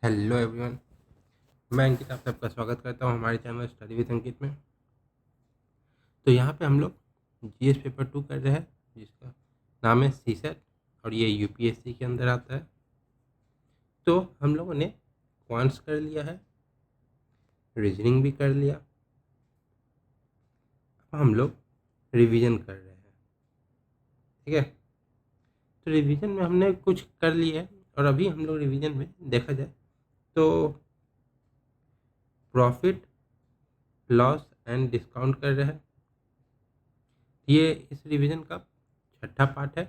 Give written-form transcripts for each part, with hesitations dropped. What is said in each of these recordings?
Hello everyone. मैं अंकित आप सबका स्वागत करता हूँ हमारे चैनल स्टडी विद अंकित में। तो यहाँ पे हम लोग जीएस पेपर 2 कर रहे हैं जिसका नाम है सीसेट और ये यूपीएससी के अंदर आता है। तो हम लोगों ने क्वांट्स कर लिया है, रीजनिंग भी कर लिया। अब हम लोग रिवीजन कर रहे हैं, ठीक है। तो रिवीजन में हमने कुछ कर लिया है और अभी हम लोग रिवीजन में देखा जाए तो प्रॉफिट लॉस एंड डिस्काउंट कर रहे हैं। ये इस रिवीजन का छठा पार्ट है।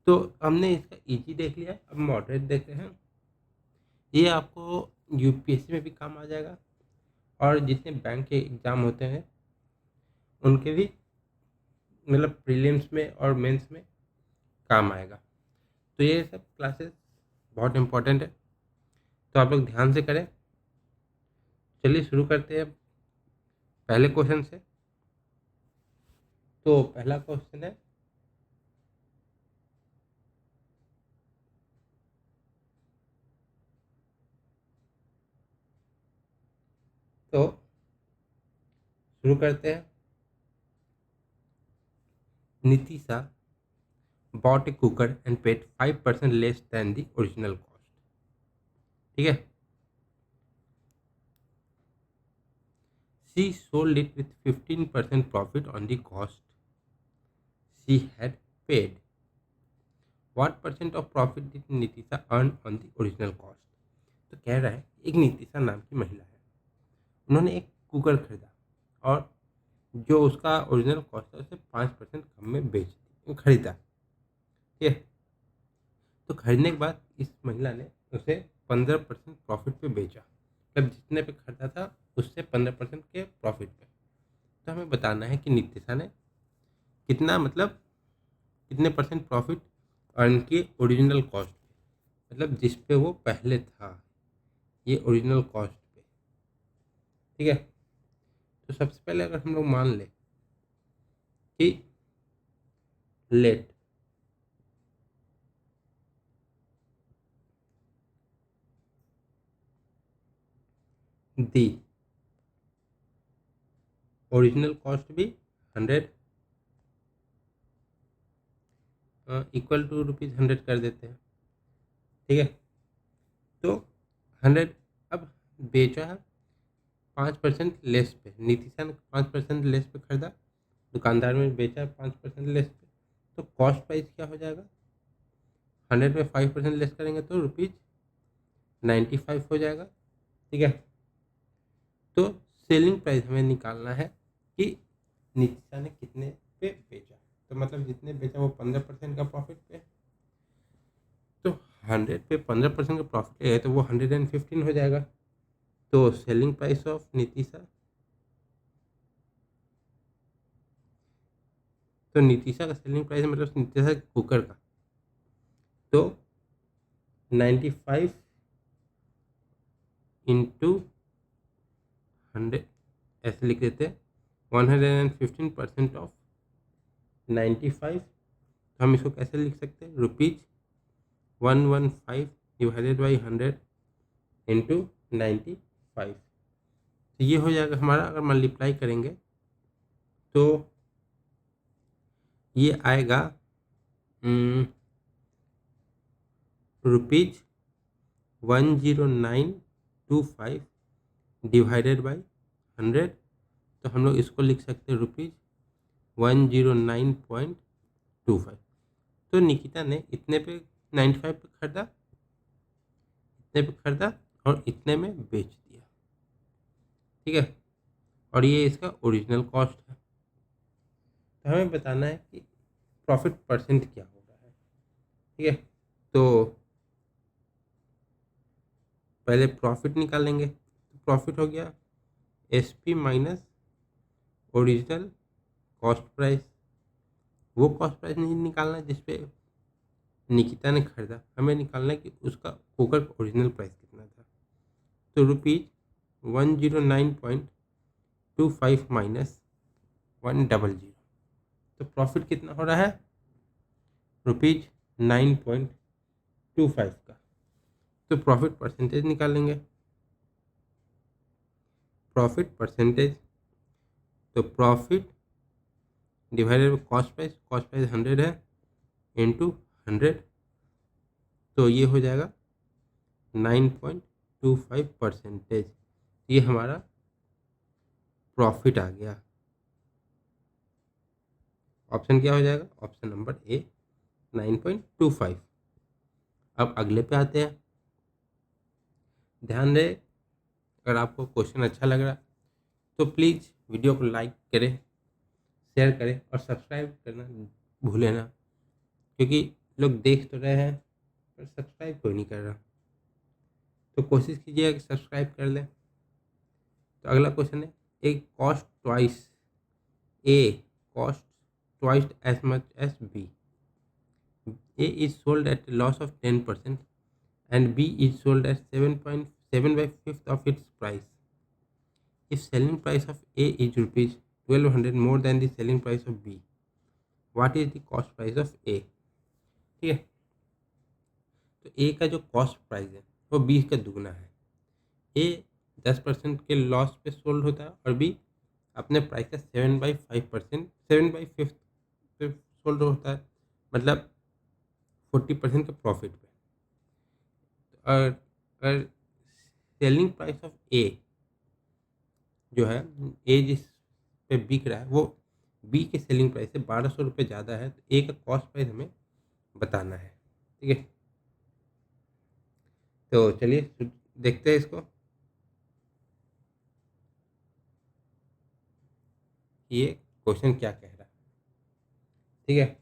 तो हमने इसका इजी देख लिया, अब मॉडरेट देखते हैं। ये आपको यूपीएससी में भी काम आ जाएगा और जितने बैंक के एग्ज़ाम होते हैं उनके भी मतलब प्रीलिम्स में और मेंस में काम आएगा। तो ये सब क्लासेस बहुत इम्पोर्टेंट है, तो आप लोग ध्यान से करें। चलिए शुरू करते हैं पहले क्वेश्चन से। तो पहला क्वेश्चन है, तो शुरू करते हैं। Nitisha bought a cooker and paid 5% less than the original cost, ठीक है। She sold it with 15% profit on the cost she had paid. What percent of profit did Nitisha earn on the original cost? तो कह रहा है एक नीतिशा नाम की महिला है, उन्होंने एक कुकर खरीदा और जो उसका ओरिजिनल कॉस्ट है उसे 5% कम में खरीदा, ठीक है। तो खरीदने के बाद इस महिला ने उसे 15% प्रॉफिट पे बेचा, मतलब जितने पे खरीदा था उससे 15% के प्रॉफिट पे। तो हमें बताना है कि नीतिशा ने कितना मतलब कितने परसेंट प्रॉफिट अर्न किए ओरिजिनल कॉस्ट पे, मतलब जिस पे वो पहले था, ये ओरिजिनल कॉस्ट पे, ठीक है। तो सबसे पहले अगर हम लोग मान लें कि लेट दी ओरिजिनल कॉस्ट भी 100 इक्वल टू ₹100 कर देते हैं, ठीक है। तो 100 अब बेचा है 5% लेस पे, नीतिशा ने 5% लेस पे खरीदा, दुकानदार में बेचा 5% लेस पे। तो कॉस्ट प्राइस क्या हो जाएगा, 100 में 5% लेस करेंगे तो ₹95 हो जाएगा, ठीक है। तो सेलिंग प्राइस हमें निकालना है कि नीतिशा ने कितने पे बेचा, तो मतलब जितने बेचा वो 15% का प्रॉफिट पे। तो 100 पे 15% का प्रॉफिट है तो वो 115 हो जाएगा। तो सेलिंग प्राइस ऑफ नीतिशा, तो नीतिशा का सेलिंग प्राइस मतलब नीतिशा के कुकर का, तो 95 इंटू 100 ऐसे लिख देते हैं, 115% ऑफ 95। तो हम इसको कैसे लिख सकते हैं, ₹115 डिवाइडेड बाई 100 इंटू 95। तो ये हो जाएगा हमारा, अगर मल्टीप्लाई करेंगे तो ये आएगा ₹10925 डिवाइडेड बाई 100। तो हम लोग इसको लिख सकते हैं ₹109.25। तो निकिता ने इतने पे 95 पे खरीदा, इतने पे खरीदा और इतने में बेच दिया, ठीक है। और ये इसका ओरिजिनल कॉस्ट है। तो हमें बताना है कि प्रॉफिट परसेंट क्या हो रहा है, ठीक है। तो पहले प्रॉफिट निकालेंगे, तो प्रॉफिट हो गया SP minus original cost price. वो कॉस्ट प्राइस नहीं निकालना है जिसपे निकिता ने खरीदा, हमें निकालना है कि उसका कुकर का ओरिजिनल प्राइस कितना था। तो ₹109.25 माइनस 100, तो प्रॉफिट कितना हो रहा है ₹9.25 का। तो प्रॉफिट परसेंटेज निकालेंगे। प्रॉफिट परसेंटेज, तो profit divided by cost price 100 है इंटू 100, तो ये हो जाएगा 9.25%। ये हमारा प्रॉफिट आ गया। ऑप्शन क्या हो जाएगा? Option number A 9.25। अब अगले पे आते हैं। ध्यान दें, अगर आपको क्वेश्चन अच्छा लग रहा तो प्लीज़ वीडियो को लाइक करें, शेयर करें और सब्सक्राइब करना भूलें ना, क्योंकि लोग देख तो रहे हैं पर सब्सक्राइब कोई नहीं कर रहा। तो कोशिश कीजिएगा कि सब्सक्राइब कर लें। तो अगला क्वेश्चन है, A cost twice as much as B. A is sold at a loss of 10% and B is sold at 7.7 by fifth of its price. If selling price of A is rupees 1200 more than the selling price of B, what is the cost price of A? ठीक है, तो A का जो cost price है वो B का दुगना है। A 10% के लॉस पे सोल्ड होता है और B अपने प्राइस का 7/5%, 7/5 पे सोल्ड होता है, मतलब 40% के प्रॉफिट पे। और अगर सेलिंग प्राइस ऑफ ए जो है, ए जिस पे बिक रहा है वो बी के सेलिंग प्राइस से 1200 रुपये ज़्यादा है, तो ए का कॉस्ट प्राइस हमें बताना है। ठीक है, तो चलिए देखते हैं इसको, ये क्वेश्चन क्या कह रहा है। ठीक है,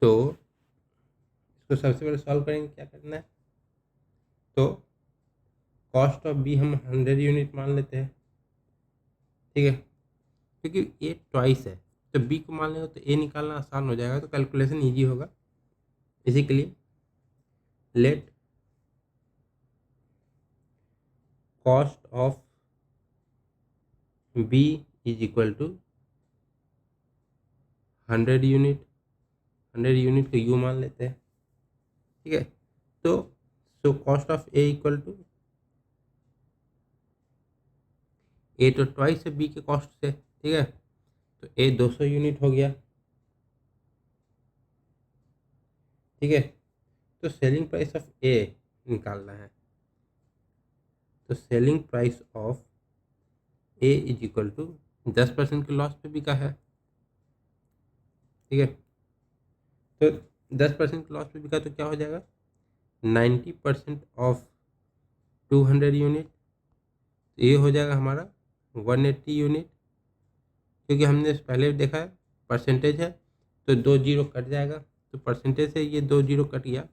तो इसको सबसे पहले सॉल्व करेंगे। क्या करना है, तो कॉस्ट ऑफ बी हम 100 यूनिट मान लेते हैं। ठीक है, क्योंकि ए ट्वाइस है तो बी को मान लेंगे तो ए निकालना आसान हो जाएगा, तो कैलकुलेशन ईजी होगा। इसी के लिए let cost of B is equal to 100 unit. 100 unit को यू मान लेते हैं। ठीक है, तो so cost of A equal to, A तो ट्वाइस है बी के कॉस्ट से। ठीक है, तो ए 200 यूनिट हो गया। ठीक है, तो सेलिंग प्राइस ऑफ ए निकालना है, तो selling price of A is equal to 10% के लॉस पे बिका है। ठीक है, तो 10% के लॉस पे बिका तो क्या हो जाएगा, 90% ऑफ 200 यूनिट, तो ये हो जाएगा हमारा 180 यूनिट। क्योंकि हमने पहले भी देखा है परसेंटेज है तो 2 जीरो कट जाएगा, तो परसेंटेज से ये 2 जीरो कट गया,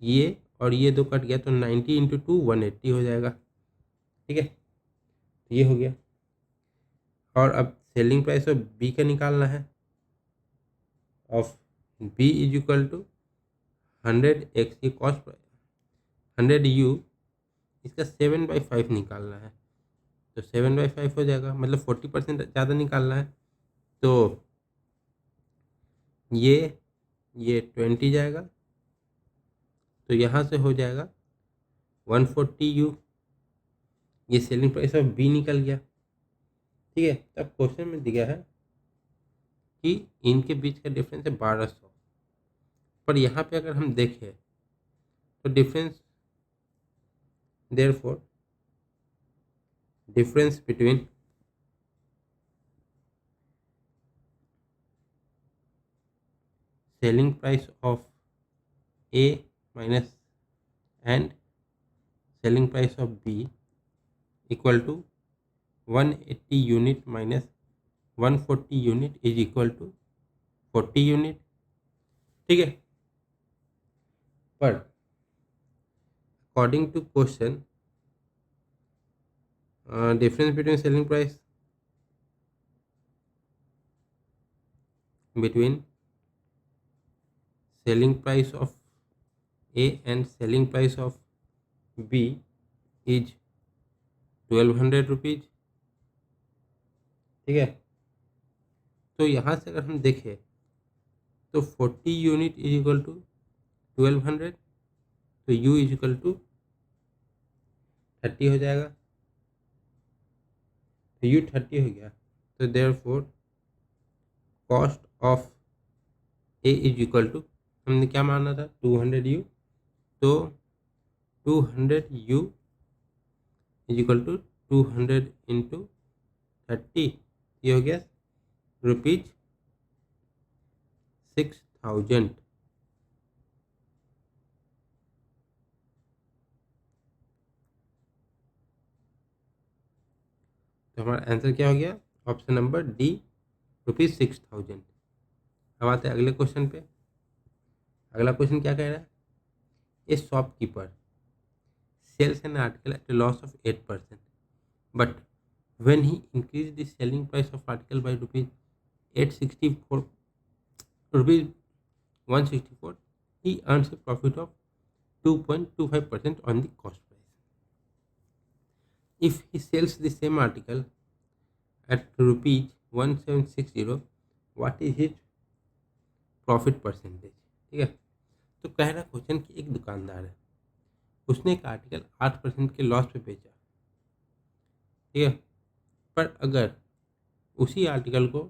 ये और ये 2 कट गया, तो 90 इंटू 2 180 हो जाएगा। ठीक है, तो ये हो गया। और अब सेलिंग प्राइस ऑफ बी का निकालना है, of B is equal to 100x की कॉस्ट प्राइस 100 u, इसका 7/5 निकालना है, तो 7/5 हो जाएगा, मतलब 40% ज़्यादा निकालना है। तो ये 20 जाएगा, तो यहाँ से हो जाएगा 140 u। ये सेलिंग प्राइस ऑफ बी निकल गया। ठीक है, तब क्वेश्चन में दिया है कि इनके बीच का डिफरेंस है 1200, पर यहाँ पे अगर हम देखें तो difference, therefore difference between selling price of A minus and selling price of B equal to 180 unit minus 140 unit is equal to 40 unit. ठीक है, पर according to question, difference between selling price between selling price of A and selling price of B is 1200 rupees. ठीक है, तो यहाँ से अगर हम देखें तो 40 यूनिट इज इक्वल टू 1200, तो u इज इक्वल टू 30 हो जाएगा। तो u 30 हो गया, तो therefore cost of A is equal to, हमने क्या माना था 200u, तो 200u is equal to 200 into 30, ये हो गया ₹6000। तो हमारा आंसर क्या हो गया, ऑप्शन नंबर डी, ₹6000। अब आते हैं अगले क्वेश्चन पे। अगला क्वेश्चन क्या कह रहा है, ए shopkeeper sells an article at a loss of 8%, but when he increased the selling price of article by rupees 864 rupees 164, he earns a profit of 2.25% on the cost price. If he sells the same article at rupees 1760, what is his profit percentage? ठीक है, तो कह रहा question कि एक दुकानदार है, उसने एक आर्टिकल 8% के लॉस पे बेचा, ठीक है, पर अगर उसी आर्टिकल को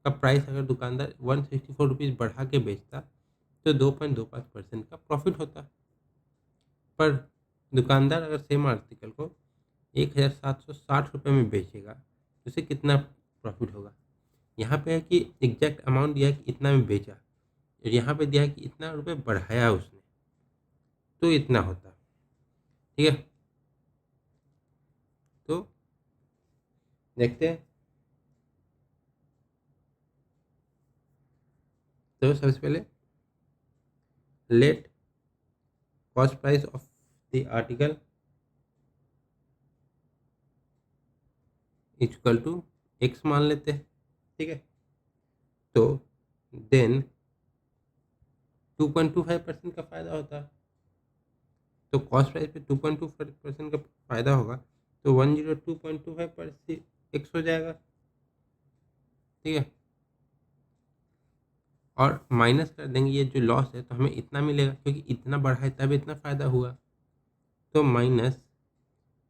का प्राइस अगर दुकानदार 164 रुपीज़ बढ़ा के बेचता तो 2.25% का प्रॉफिट होता। पर दुकानदार अगर सेम आर्टिकल को 1760 रुपये में बेचेगा तो उसे कितना प्रॉफिट होगा। यहाँ पे है कि एग्जैक्ट अमाउंट दिया है कि इतना में बेचा, और यहाँ पे दिया है कि इतना रुपये बढ़ाया उसने, तो इतना होता। ठीक है, तो देखते हैं। तो सबसे पहले let cost price of the article equal to x मान लेते हैं। ठीक है, तो देन 2.25% का फ़ायदा होता है, तो कॉस्ट प्राइस पे 2.25% का फ़ायदा होगा, तो 102.25 पर एक्स हो जाएगा। ठीक है, और माइनस कर देंगे ये जो लॉस है, तो हमें इतना मिलेगा क्योंकि इतना बढ़ा है तब इतना फ़ायदा हुआ। तो minus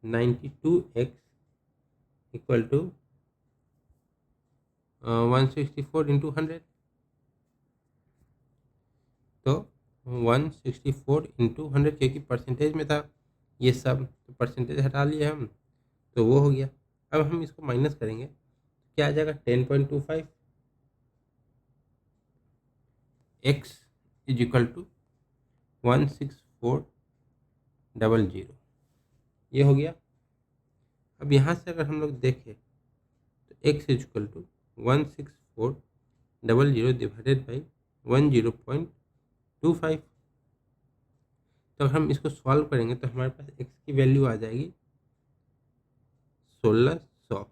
92x equal to 164 into 100, तो 164 इंटू 100, क्योंकि परसेंटेज में था ये सब, तो परसेंटेज हटा लिए हम, तो वो हो गया। अब हम इसको माइनस करेंगे, क्या आ जाएगा 10.25 x इज इक्वल टू 16400, ये हो गया। अब यहाँ से अगर हम लोग देखें तो x is equal to 16400 divided by 10.25, तो अगर हम इसको सॉल्व करेंगे तो हमारे पास x की वैल्यू आ जाएगी 1600।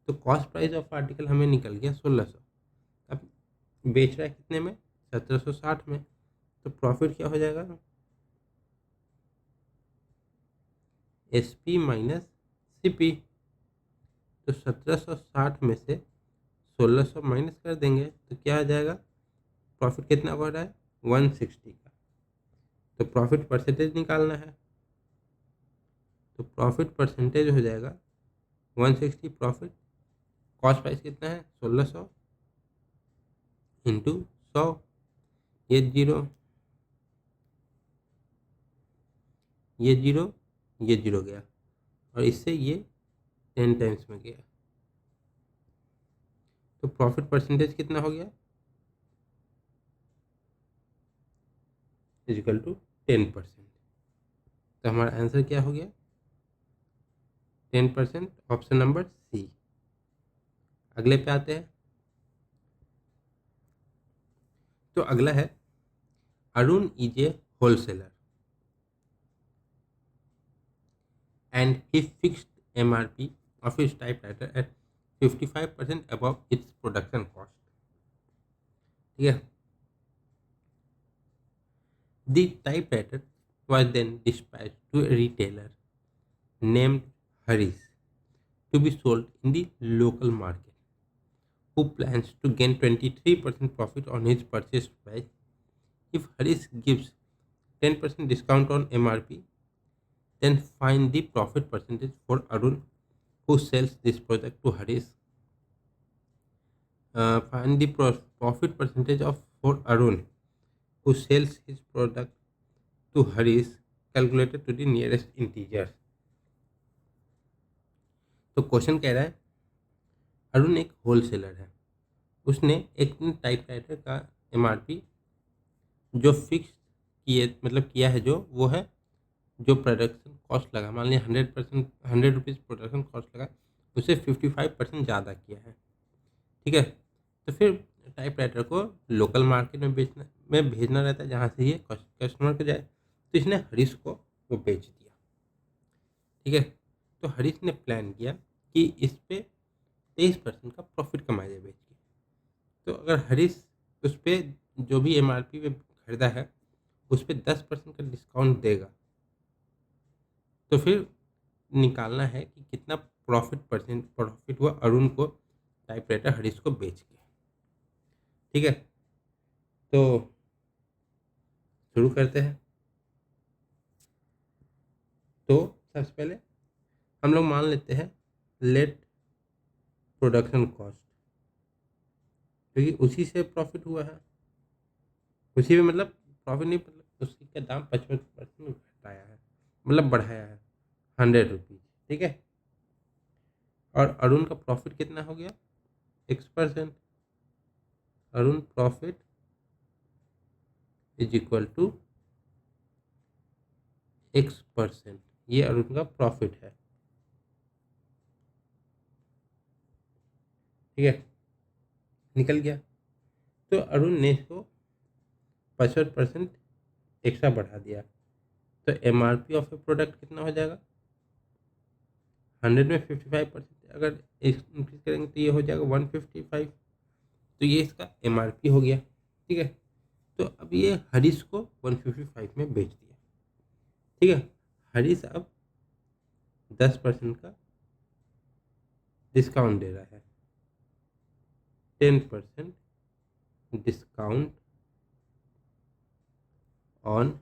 तो कॉस्ट प्राइस ऑफ आर्टिकल हमें निकल गया 1600। अब बेच रहा है कितने में, 1760 में, तो प्रॉफिट क्या हो जाएगा, S P minus C P. तो 1760 में से 1600 माइनस कर देंगे तो क्या आ जाएगा, प्रॉफिट कितना हो रहा है 160 का। तो प्रॉफिट परसेंटेज निकालना है, तो प्रॉफिट परसेंटेज हो जाएगा 160 प्रॉफिट, कॉस्ट प्राइस कितना है 1600 इंटू 100, ये जीरो, ये जीरो, ये जीरो गया, और इससे ये 10 टाइम्स में गया, तो प्रॉफिट परसेंटेज कितना हो गया, इजिकल टू 10%। तो हमारा आंसर क्या हो गया 10%, ऑप्शन नंबर सी। अगले पे आते हैं। तो अगला है Arun is a wholesaler and he fixed MRP of his typewriter at 55% above its production cost. ठीक है, the typewriter was then dispatched to a retailer named Harish to be sold in the local market, who plans to gain 23% profit on his purchase price If Harish gives 10% discount on MRP, then find the profit percentage for Arun who sells this product to Harish. Find the profit percentage of for Arun who sells his product to Harish calculated to the nearest integer. तो question कह रहा है अरुण एक wholesaler है, उसने एक typewriter का MRP जो फिक्स किया है, जो वो है जो प्रोडक्शन कॉस्ट लगा, मान लिया 100 रुपीज़ प्रोडक्शन कॉस्ट लगा, उसे 55% ज़्यादा किया है। ठीक है, तो फिर टाइपराइटर को लोकल मार्केट में भेजना रहता है जहाँ से ये कस्टमर को जाए, तो इसने हरीश को वो बेच दिया। ठीक है, तो हरीश ने प्लान किया कि इस पे 23% का प्रॉफिट कमाया जाए बेच के। तो अगर हरीश उस पर जो भी एमआरपी पे खरीदा है उस पर 10% का डिस्काउंट देगा, तो फिर निकालना है कि कितना प्रॉफिट हुआ अरुण को टाइपराइटर हरीश को बेच के। ठीक है, तो शुरू करते हैं। तो सबसे पहले हम लोग मान लेते हैं लेट प्रोडक्शन कॉस्ट, क्योंकि उसी से प्रॉफिट हुआ है, उसी में मतलब प्रॉफिट नहीं, मतलब उसी का दाम 55% घटाया है, मतलब बढ़ाया है 100 रुपीज़। ठीक है, और अरुण का प्रॉफिट कितना हो गया X%। Arun profit is equal to X%, ये अरुण का प्रॉफिट है। ठीक है, निकल गया। तो अरुण ने इसको 55% एक्स्ट्रा बढ़ा दिया, तो एमआरपी ऑफ ए प्रोडक्ट कितना हो जाएगा 100 में 55% अगर इंक्रीज करेंगे तो ये हो जाएगा 155, तो ये इसका एमआरपी हो गया। ठीक है, तो अब ये हरीश को 155 में बेच दिया। ठीक है, हरीश अब 10% का डिस्काउंट दे रहा है, 10% डिस्काउंट ऑन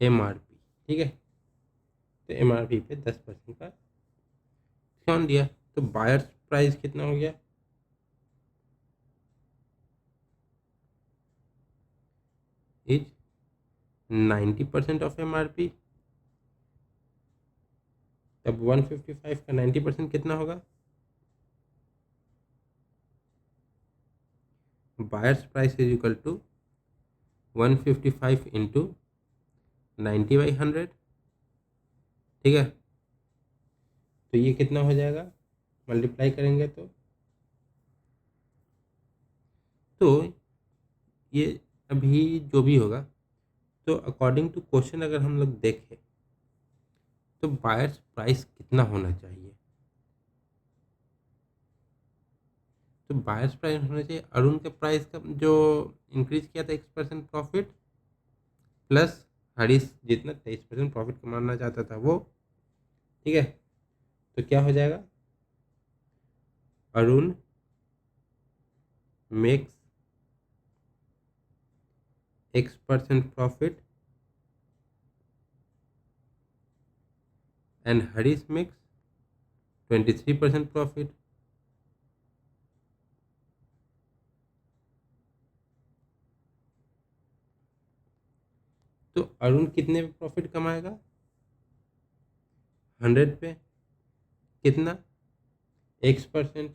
एमआरपी। ठीक है, तो एमआरपी पे 10% का डिस्काउंट दिया, तो बायर्स प्राइस कितना हो गया इज 90% ऑफ एमआरपी। तब 155 का 90% कितना होगा, buyers price is equal to 155 into 90/100। ठीक है, तो ये कितना हो जाएगा, मल्टीप्लाई करेंगे तो ये अभी जो भी होगा, तो अकॉर्डिंग टू क्वेश्चन अगर हम लोग देखें तो बायर्स प्राइस कितना होना चाहिए, तो बायर्स प्राइस होना चाहिए अरुण के प्राइस का जो इंक्रीज किया था X% प्रॉफिट, प्लस हरीश जितना 23% प्रॉफिट कमाना चाहता था वो। ठीक है, तो क्या हो जाएगा, Arun makes X% profit and Harish makes 23% profit. तो अरुण कितने पे प्रॉफिट कमाएगा 100 पे, कितना X%।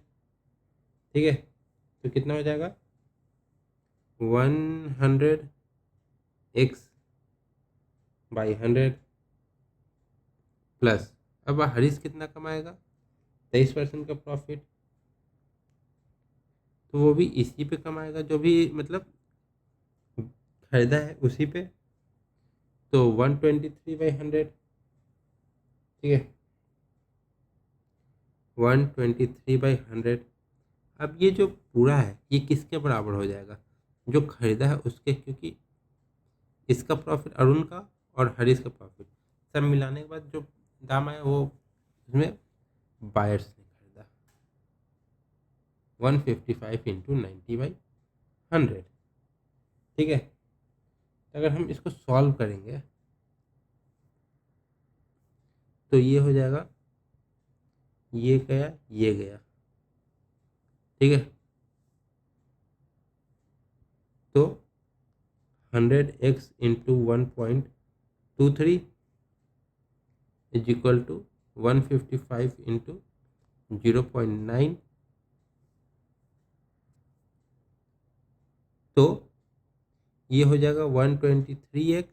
ठीक है, तो कितना हो जाएगा 100x/100 प्लस, अब हरीश कितना कमाएगा 23% का प्रॉफिट, तो वो भी इसी पे कमाएगा जो भी मतलब खरीदा है उसी पे, तो 123/100। ठीक है, 123/100। अब ये जो पूरा है ये किसके बराबर हो जाएगा, जो खरीदा है उसके, क्योंकि इसका प्रॉफिट अरुण का और हरीश का प्रॉफिट सब मिलाने के बाद जो दाम आया वो उसमें बायर्स ने खरीदा 155 इंटू 90/100। ठीक है, तो अगर हम इसको सॉल्व करेंगे तो ये हो जाएगा, ये गया ये गया, ठीक है। तो 100x into 1.23 is equal to 155 into 0.9। तो ये हो जाएगा 123x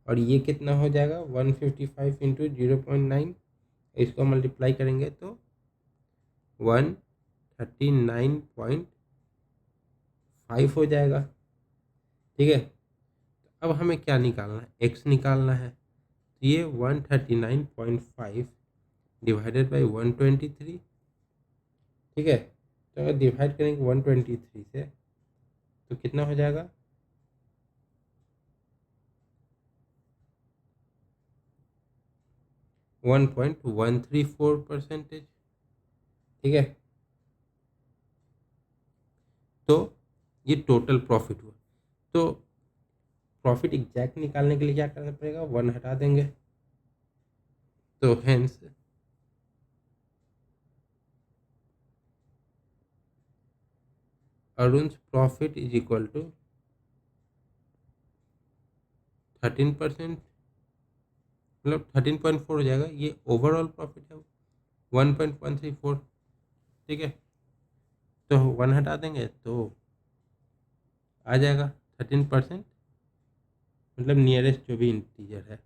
और ये कितना हो जाएगा 155 इंटू 0.9। इसको मल्टीप्लाई करेंगे तो 139.5 हो जाएगा, ठीक है। अब हमें क्या निकालना है, x निकालना है। तो ये 139.5 डिवाइडेड बाई 123, ठीक है। तो अगर डिवाइड करेंगे 123 से तो कितना हो जाएगा, 1.134%, ठीक है। तो ये टोटल प्रॉफिट हुआ। तो प्रॉफिट एग्जैक्ट निकालने के लिए क्या करना पड़ेगा, 1 हटा देंगे। तो हेंस अरुण's प्रॉफिट इज इक्वल टू 13%, मतलब 13.4 हो जाएगा। ये ओवरऑल प्रॉफिट है 1.134, ठीक है। तो 1 हटा देंगे तो आ जाएगा 13%, मतलब नियरेस्ट जो भी इंटीजर है।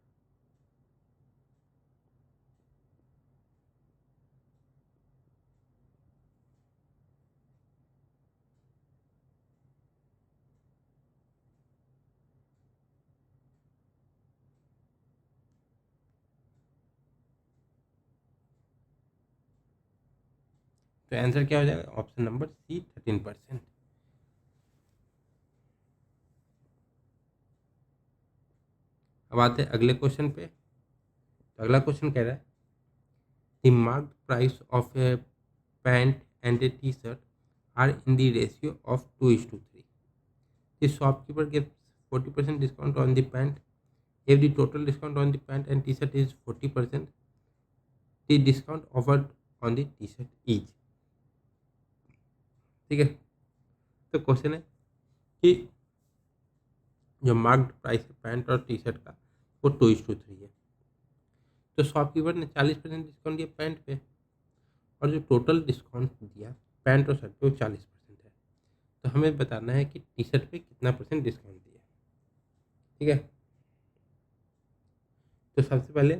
तो आंसर क्या हो जाएगा, ऑप्शन नंबर सी 13%। अब आते हैं अगले क्वेश्चन पे। तो अगला क्वेश्चन कह रहा है the marked price of a pant and a T shirt are in the ratio of 2:3। The shopkeeper gives 40% discount on the pant. If the total discount on the pant and t-shirt is 40%, the discount offered on the t-shirt is, ठीक है। तो question है कि जो marked price है pant और T shirt का वो 2:3 है। तो शॉपकीपर ने 40% डिस्काउंट दिया पैंट पे और जो टोटल डिस्काउंट दिया पैंट और शर्ट पे वो 40% है। तो हमें बताना है कि टी शर्ट पे कितना परसेंट डिस्काउंट दिया, ठीक है। तो सबसे पहले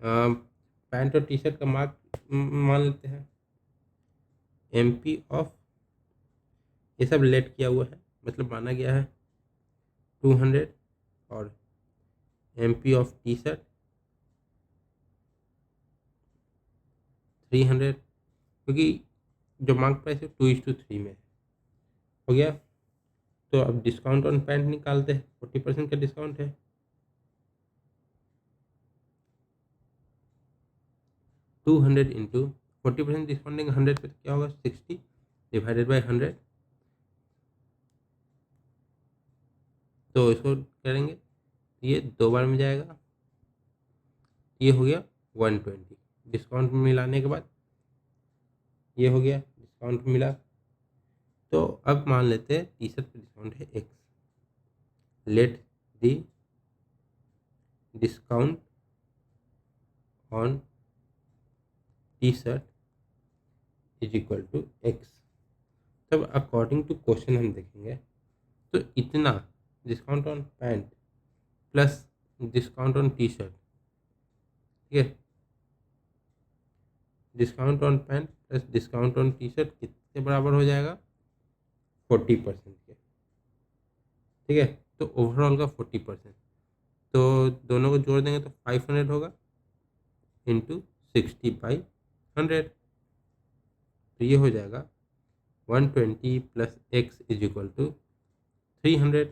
पैंट और टी शर्ट का मार्क मान लेते हैं MP ऑफ, ये सब लेट किया हुआ है मतलब माना गया है 200 और MP ऑफ टी शर्ट 300, क्योंकि जो मार्क प्राइस है 2:3 में हो गया। तो अब डिस्काउंट ऑन पैंट निकालते हैं, 40% का डिस्काउंट है। 200 इंटू 40% डिस्काउंट देंगे 100 पे तो क्या होगा 60 डिवाइडेड बाई 100। तो इसको करेंगे ये 2 बार में जाएगा, ये हो गया 120 डिस्काउंट मिलाने के बाद, ये हो गया डिस्काउंट मिला। तो अब मान लेते हैं टी शर्ट पे डिस्काउंट है x, let the discount on T shirt is equal to x। तब अकॉर्डिंग टू क्वेश्चन हम देखेंगे तो इतना discount on pant plus discount on T shirt, ठीक है। Discount on pant plus discount on T shirt कितने बराबर हो जाएगा 40% के, ठीक है। तो ओवरऑल का 40%, तो दोनों को जोड़ देंगे तो 500 होगा इंटू 60/100। तो ये हो जाएगा 120 plus x is equal to 300,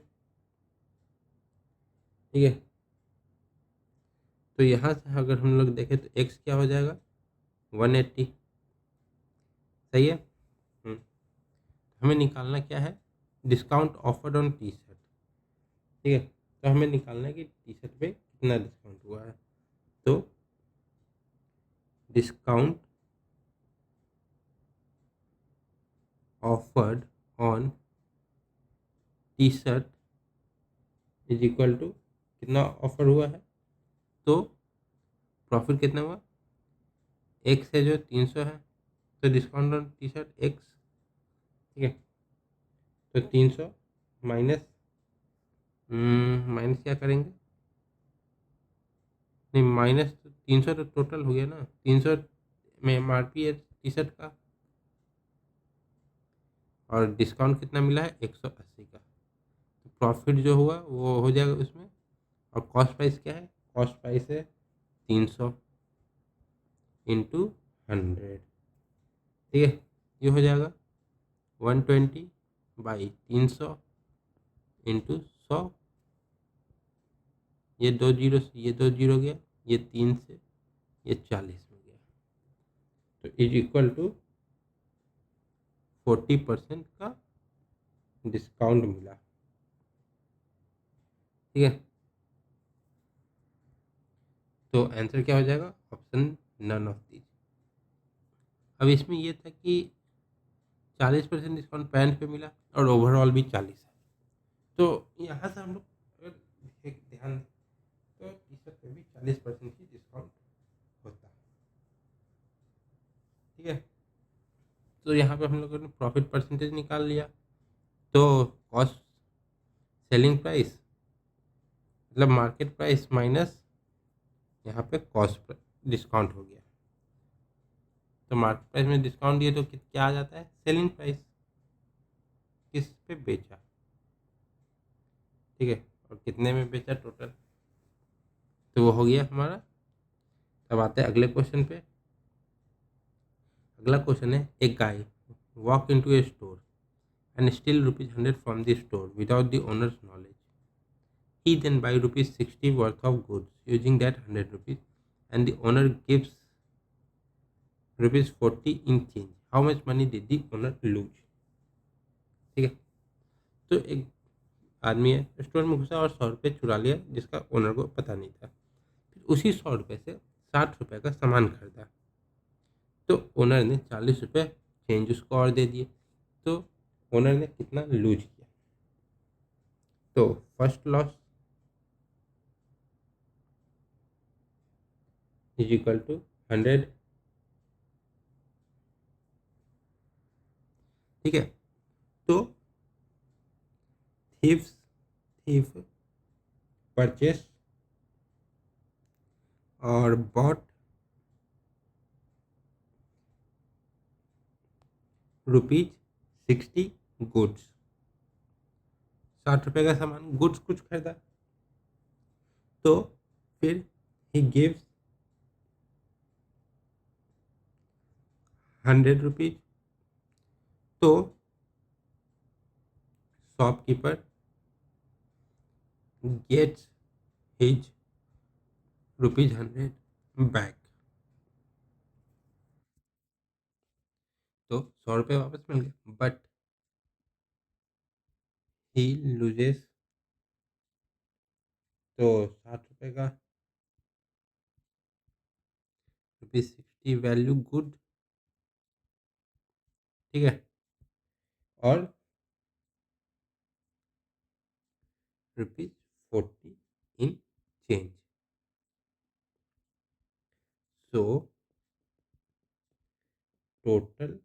ठीक है। तो यहाँ से अगर हम लोग देखें तो x क्या हो जाएगा 180, सही है। हमें निकालना क्या है discount offered on T shirt. ठीक है, तो हमें निकालना है कि टी शर्ट पे कितना डिस्काउंट हुआ है। तो discount offered on T shirt is equal to कितना ऑफर हुआ है, तो प्रॉफिट कितना हुआ, एक्स है जो 300 है, तो discount on T shirt x. ठीक है, तो 300 माइनस माइनस क्या करेंगे, नहीं माइनस 300 तो टोटल हो गया ना, 300 में एम आर पी है टी शर्ट का, और डिस्काउंट कितना मिला है 180 का, तो प्रॉफिट जो हुआ वो हो जाएगा उसमें। और कॉस्ट प्राइस क्या है, कॉस्ट प्राइस है 300 इंटू 100। ठीक है, ये हो जाएगा 120/300 इंटू 100। ये दो जीरो से ये दो जीरो गया, ये 3 से ये 40 में गया, तो इज इक्वल टू 40% का डिस्काउंट मिला। ठीक है, तो आंसर क्या हो जाएगा, ऑप्शन नन ऑफ दीज। अब इसमें ये था कि 40% डिस्काउंट पैंट पे मिला और ओवरऑल भी 40 है, तो यहाँ से हम लोग अगर एक ध्यान दें तो टी शर्ट पे भी 40% की डिस्काउंट होता है। ठीक है, तो यहाँ पे हम लोगों ने प्रॉफिट परसेंटेज निकाल लिया, तो कॉस्ट सेलिंग प्राइस मतलब मार्केट प्राइस माइनस यहाँ पे कॉस्ट डिस्काउंट हो गया, तो मार्केट प्राइस में डिस्काउंट दिए तो क्या आ जाता है, सेलिंग प्राइस, किस पे बेचा। ठीक है, और कितने में बेचा टोटल, तो वो हो गया हमारा। अब आते हैं अगले क्वेश्चन पे। अगला क्वेश्चन है, एक guy walk into a store and steal ₹100 from the store without the owner's knowledge. He then buy ₹60 worth of goods using that 100 rupees, and the owner gives ₹40 in change. How much money did the owner lose? ठीक है, तो एक आदमी है store में घुसा और 100 रुपये चुरा लिया जिसका ओनर को पता नहीं था, फिर उसी 100 रुपये से 60 रुपये का सामान खरीदा, तो ओनर ने 40 रुपये चेंज उसको और दे दिए, तो ओनर ने कितना लूज किया, तो first loss is equal to 100। ठीक है, तो थीव्स थीव परचेस और बॉट ₹60 गुड्स, 60 रुपये का सामान गुड्स कुछ खरीदा, तो फिर ही गिव्स 100 रुपीज, तो शॉपकीपर गेट्स हिज ₹100 बैक, तो 100 रुपये वापस मिल गए, बट ही लूजेस, तो 60 रुपये का ₹60 वैल्यू गुड। ठीक है, और ₹40 in change, so total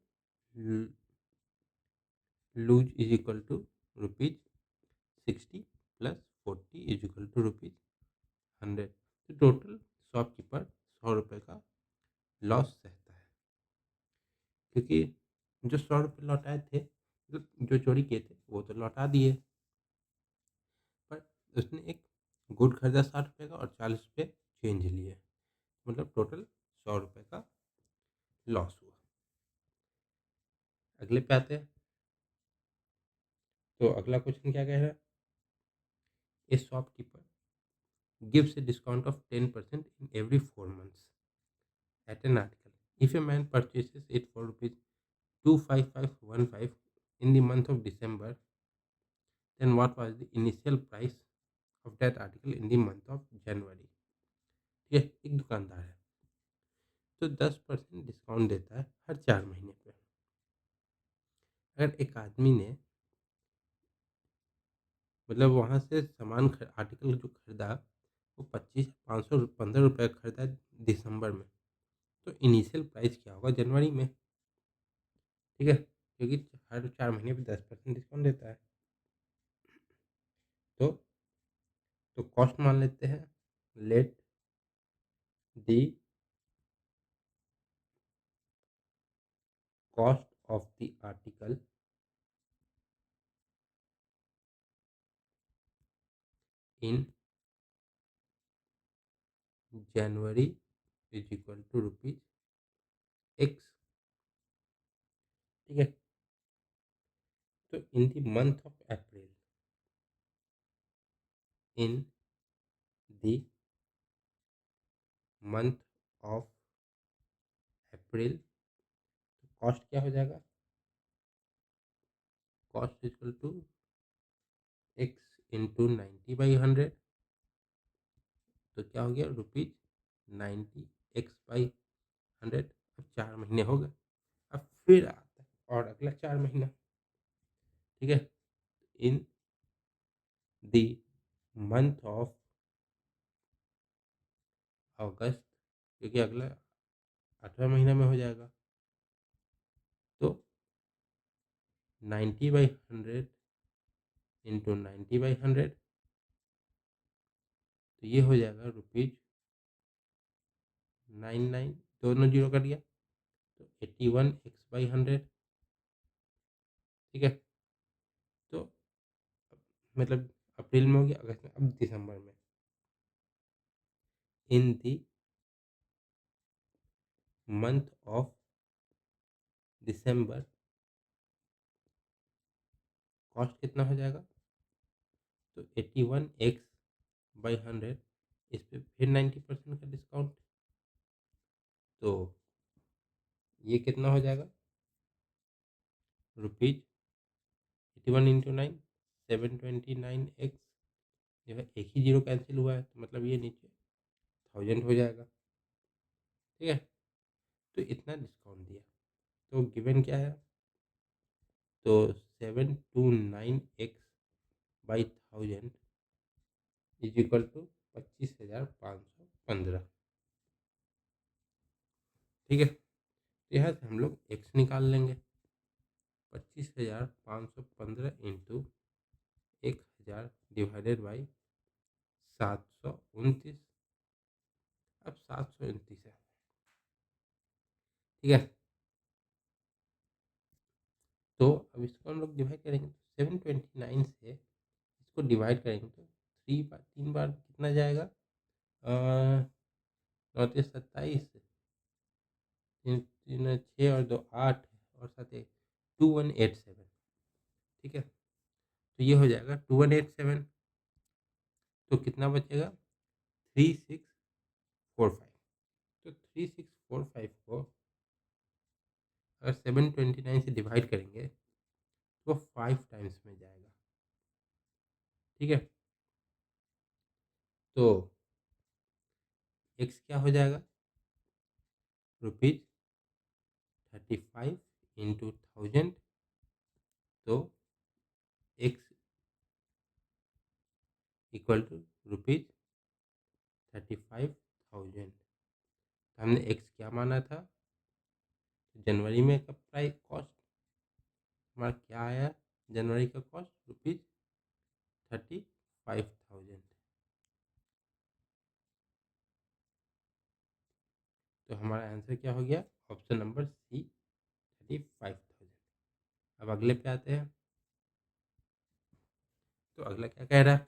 lose is equal to ₹60 plus 40 is equal to ₹100, तो टोटल शॉपकीपर 100 रुपये का लॉस सहता है, क्योंकि जो 100 रुपये लौटाए थे, जो चोरी किए थे वो तो लौटा दिए, पर उसने एक गुड खरीदा 60 रुपये का और 40 रुपये चेंज लिए, मतलब टोटल 100 रुपये का लॉस हुआ। अगले पे आते हैं, तो अगला क्वेश्चन क्या कह रहा है, ए shopkeeper gives a discount of 10% in every 4 months at an article. If a man purchases it for rupees 25515 in the month of December, then what was the initial price of that article in the month of January? ठीक है, एक दुकानदार है तो 10% discount देता है हर 4 महीने पे। अगर एक आदमी ने मतलब वहाँ से सामान आर्टिकल जो खरीदा वो 25 500 15 रुपये का खरीदा दिसंबर में, तो इनिशियल प्राइस क्या होगा जनवरी में? ठीक है, क्योंकि हर 4 महीने पे 10% डिस्काउंट देता है। तो कॉस्ट मान लेते हैं, let the cost of the article in January is equal to rupees x. ठीक है, तो in the month of April, in the month of April cost क्या हो जाएगा? Cost equal to x into 90/100, तो क्या हो गया रुपीज 90 x/100। अब 4 महीने हो गए, अब फिर आता है और अगला 4 महीना। ठीक है, इन द मंथ ऑफ अगस्त, क्योंकि अगला 8वां महीना में हो जाएगा, तो 90/100 इंटू 90/100, तो ये हो जाएगा रुपीज 99, दोनों जीरो कर दिया तो 81 x/100। ठीक है, तो मतलब अप्रैल में हो गया, अगस्त में, अब दिसंबर में, in the month of December cost कितना हो जाएगा? तो 81 x/100, इस पे फिर 90% का डिस्काउंट, तो ये कितना हो जाएगा? रुपीज 81 इंटू 9 729 x, जो है एक ही जीरो कैंसिल हुआ है तो मतलब ये नीचे 1000 हो जाएगा। ठीक है, तो इतना डिस्काउंट दिया, तो गिवन क्या है? तो 729x/1000 इज इक्वल टू 25,515। ठीक है, तो यहाँ से हम लोग एक्स निकाल लेंगे। 25,515 इंटू 1000 डिवाइडेड बाई 729। अब 729 है। ठीक है, तो अब इसको हम लोग डिवाइड करेंगे तो 729 से इसको डिवाइड करेंगे तो 3 बार कितना जाएगा? 9 3 27, 3 3 6 और 2 8 और 7 2187। ठीक है, तो ये हो जाएगा 2187, तो कितना बचेगा? 3645। तो 3645 को अगर 729 से डिवाइड करेंगे तो 5 टाइम्स में जाएगा। ठीक है, तो एक्स क्या हो जाएगा? रुपीज 35 इंटू 1000, तो एक्स इक्वल टू रुपीज 35,000। तो हमने एक्स क्या माना था? जनवरी में का प्राइस कॉस्ट हमारा क्या आया? जनवरी का कॉस्ट रुपीज 35,000। तो हमारा आंसर क्या हो गया? Option number C, 35,000। अब अगले पे आते हैं, तो अगला क्या कह रहा है?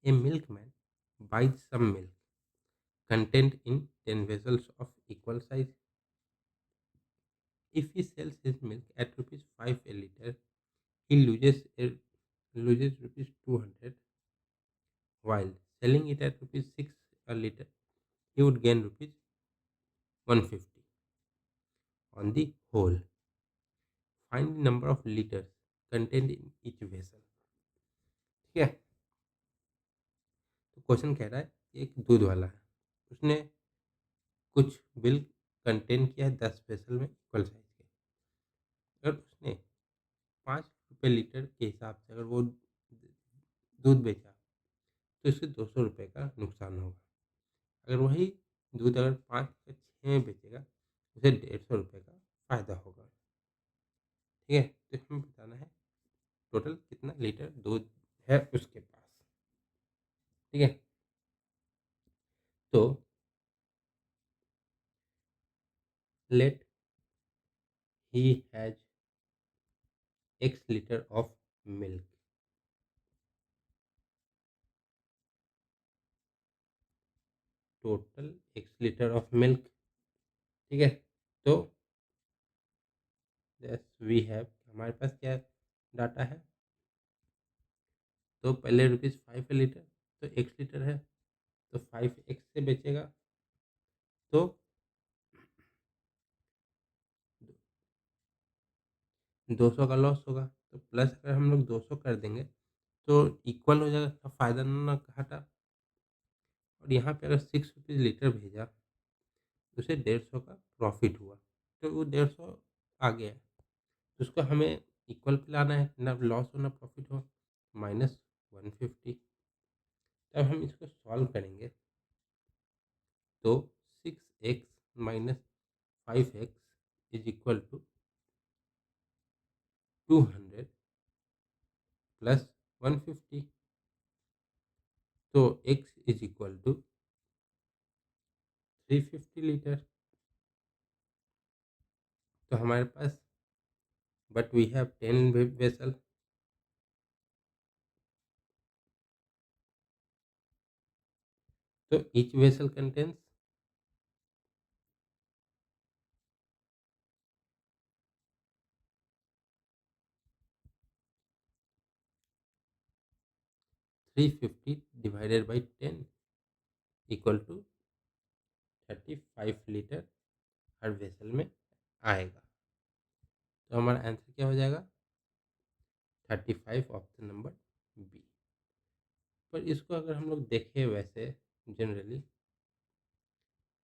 ए milkman buys some milk contained in 10 vessels of equal size. If he sells his milk at rupees 5 a liter, he loses rupees 200, while selling it at rupees 6 a liter, he would gain rupees 150. On the whole, find the number of liters content in each vessel. ठीक है, तो question कह रहा है कि एक दूध वाला है, उसने कुछ बिल कंटेन किया है 10 वेसल में इक्वल साइज के। अगर उसने 5 रुपये लीटर के हिसाब से अगर वो दूध बेचा तो इससे 200 रुपये का नुकसान होगा। अगर वही दूध अगर 5 या 6 में बेचेगा उसे 150 रुपये का फ़ायदा होगा। ठीक है, तो हमें बताना है टोटल कितना लीटर दूध है उसके पास। ठीक है, तो let he has x litre of milk. Total x litre of milk. ठीक है, तो यस वी हैव, हमारे पास क्या डाटा है, तो पहले ₹5 है लीटर, तो एक्स लीटर है, तो 5x से बेचेगा तो 200 का लॉस होगा। तो प्लस अगर हम लोग 200 कर देंगे तो इक्वल हो जाएगा, तो फ़ायदा ना घाटा। और यहाँ पे अगर ₹6 लीटर भेजा तो उसे 150 का प्रॉफिट हुआ, तो वो 150 आ गया। तो उसको हमें इक्वल पे लाना है, ना लॉस हो ना प्रॉफिट हो, -150। तब हम इसको सॉल्व करेंगे तो 6x - 5x is equal to 200 plus 150। तो x is equal to 350 litre. तो हमारे पास बट वी हैव 10 वेसल, तो each vessel contains 350 divided by 10 equal to 35 litre हर वेसल में आएगा। तो हमारा आंसर क्या हो जाएगा, 35 ऑप्शन नंबर बी। पर इसको अगर हम लोग देखें वैसे जनरली,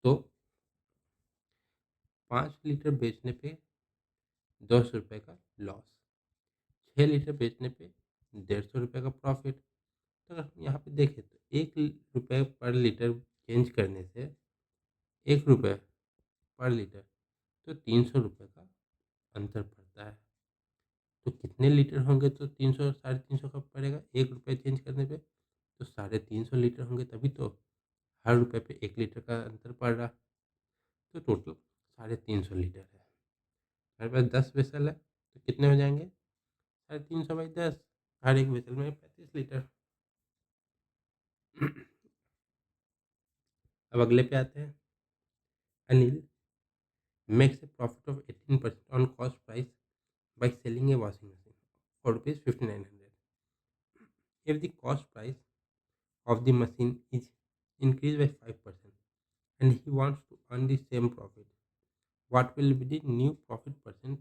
तो 5 लीटर बेचने पे 200 रुपये का लॉस, 6 लीटर बेचने पे 150 रुपये का प्रॉफिट। तो अगर हम यहाँ पे देखें तो 1 रुपये पर लीटर चेंज करने से 1 रुपये पर लीटर, तो 300 रुपये का अंतर पड़ता है। तो कितने लीटर होंगे तो 300 350 का पड़ेगा 1 रुपये चेंज करने पे, तो 350 लीटर होंगे, तभी तो हर रुपये पे 1 लीटर का अंतर पड़ रहा। तो टोटल 350 लीटर है। हमारे पास 10 वेसल है, तो कितने हो जाएंगे, 350/10, हर एक वेसल में 35 लीटर। अब अगले पे आते हैं। Anil makes a profit of 18% on cost price by selling a washing machine for ₹5,900. If the cost price of the machine is increased by 5% and he wants to earn the same profit, what will be the new profit percent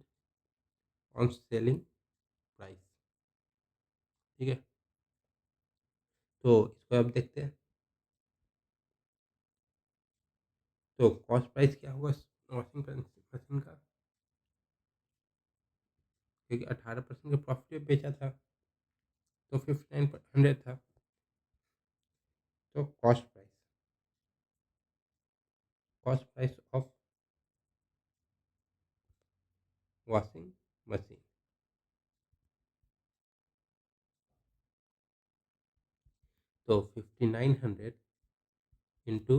on selling price? ठीक है, तो इसको अब देखते हैं। तो cost price क्या हुआ वॉशिंग मशीन का, क्योंकि 18% के प्रॉफिट पे बेचा था, तो 5900 था। तो cost price of washing machine, तो 5900 इंटू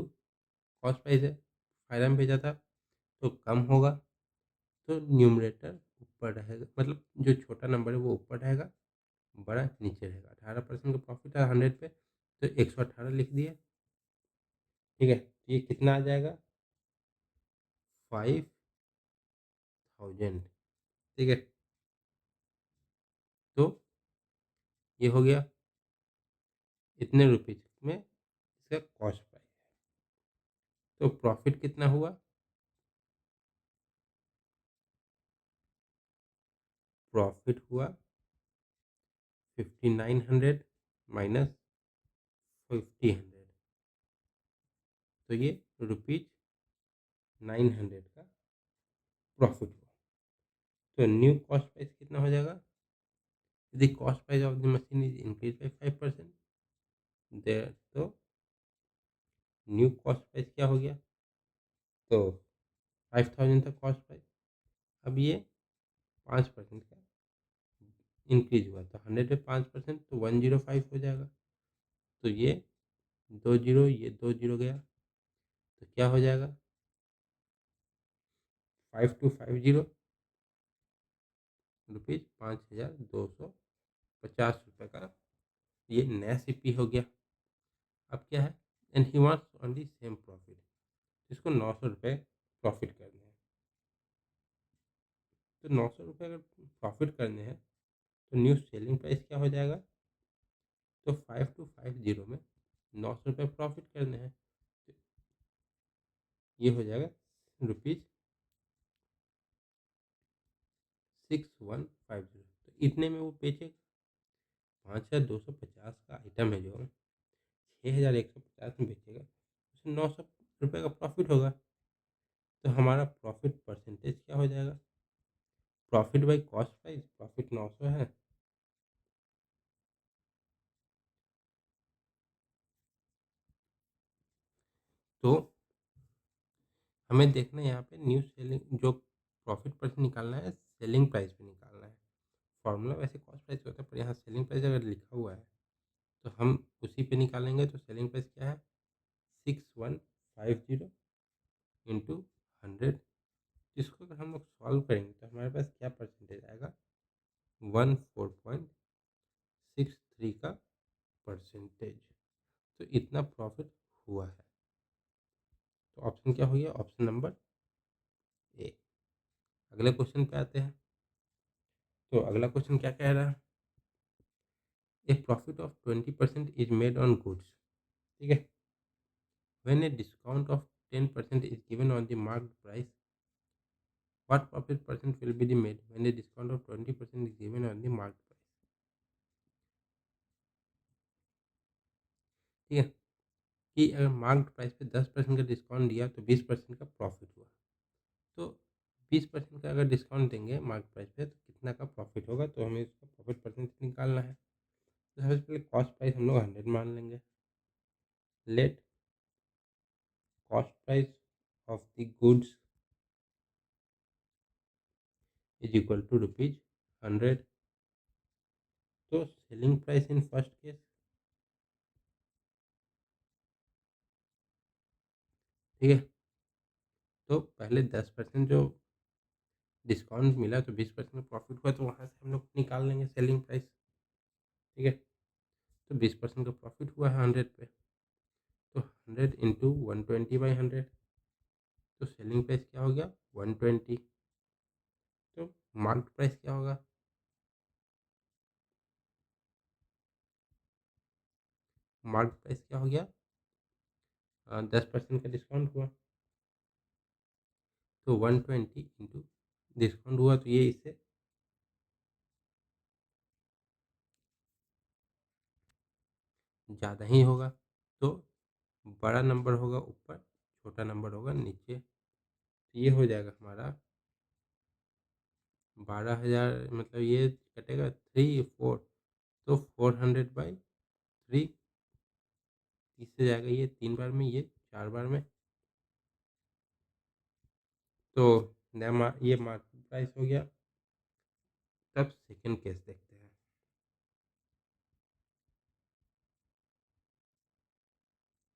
कॉस्ट प्राइस है, फायदा में भेजा था तो कम होगा, तो न्यूमरेटर ऊपर रहेगा, मतलब जो छोटा नंबर है वो ऊपर रहेगा, बड़ा नीचे रहेगा। 18% का प्रॉफिट है 100 पे, तो 118 लिख दिए। ठीक है, तो ये कितना आ जाएगा, 5000। ठीक है, तो ये हो गया इतने रुपीज में इसका कॉस्ट प्राइस। तो प्रॉफिट कितना हुआ, प्रॉफिट हुआ 5900 माइनस 5000, तो ये ₹900 का प्रॉफिट हुआ। तो न्यू कॉस्ट प्राइस कितना हो जाएगा? यदि cost price of the machine is increase by 5%, there तो न्यू कॉस्ट प्राइस क्या हो गया? तो 5000 था कॉस्ट प्राइस। अब ये 5% का इंक्रीज हुआ, तो 100 पे 5% तो 105 हो जाएगा। तो ये 2 जीरो, ये 2 जीरो गया, तो क्या हो जाएगा? 5250 रुपीज़, 5250 का ये नया सीपी हो गया। अब क्या है? And he wants only same profit, इसको 900 रुपये प्रॉफिट करने हैं। तो 900 रुपये अगर प्रॉफिट करने हैं तो न्यू सेलिंग प्राइस क्या हो जाएगा? तो 5250 में 900 रुपये प्रॉफिट करने हैं, तो ये हो जाएगा ₹6150। तो इतने में वो बेचेगा। 5250 का आइटम है जो 6150 में बेचेगा, उसमें 900 रुपये का प्रॉफिट होगा। तो हमारा प्रॉफिट परसेंटेज क्या हो जाएगा? Profit by cost price, profit 900 है, तो हमें देखना है यहाँ पे न्यू सेलिंग जो प्रॉफिट परसेंट निकालना है, सेलिंग प्राइस पे निकालना है। फॉर्मूला वैसे कॉस्ट प्राइस होता है, पर यहाँ सेलिंग प्राइस अगर लिखा हुआ है तो हम उसी पे निकालेंगे। तो सेलिंग प्राइस क्या है? 6150 इंटू 100। इसको अगर हम लोग सॉल्व करेंगे तो हमारे पास क्या परसेंटेज आएगा? 14.63 का परसेंटेज। तो इतना प्रॉफिट हुआ है। तो ऑप्शन क्या हो गया? Option number A. अगले क्वेश्चन पे आते हैं। तो अगला क्वेश्चन क्या कह रहा है? A profit of 20% is made on goods, ठीक है, when a discount of 10% is given on the marked price, what profit percent will be the made when a discount of 20% is given on the marked price? ठीक है, कि अगर marked price पे 10% का discount दिया तो 20% का प्रॉफिट हुआ। तो 20% का अगर डिस्काउंट देंगे मार्केट प्राइस पे तो कितना का प्रॉफिट होगा? तो हमें इसका प्रॉफिट परसेंटेज निकालना है। तो सबसे पहले कॉस्ट प्राइस हम लोग 100 मान लेंगे। Let cost price of the goods is equal to ₹100। तो selling price in first case, ठीक है, तो पहले 10% जो डिस्काउंट मिला तो 20% प्रॉफिट हुआ, तो वहाँ से हम लोग निकाल लेंगे सेलिंग प्राइस, ठीक है। तो 20% का प्रॉफिट हुआ है 100 पे, तो 100 इंटू 120/100, तो सेलिंग प्राइस क्या हो गया? 120। तो मार्केट प्राइस क्या होगा? मार्केट प्राइस क्या हो गया? 10% का डिस्काउंट हुआ, तो 120 इंटू डिस्काउंट हुआ, तो ये इससे ज़्यादा ही होगा। तो बड़ा नंबर होगा ऊपर, छोटा नंबर होगा नीचे। तो ये हो जाएगा हमारा 12,000, मतलब ये कटेगा 3 4, तो 400/3, इससे जाएगा ये 3 बार में, ये 4 बार में। तो ये मार्केट प्राइस हो गया। तब सेकंड केस देखते हैं।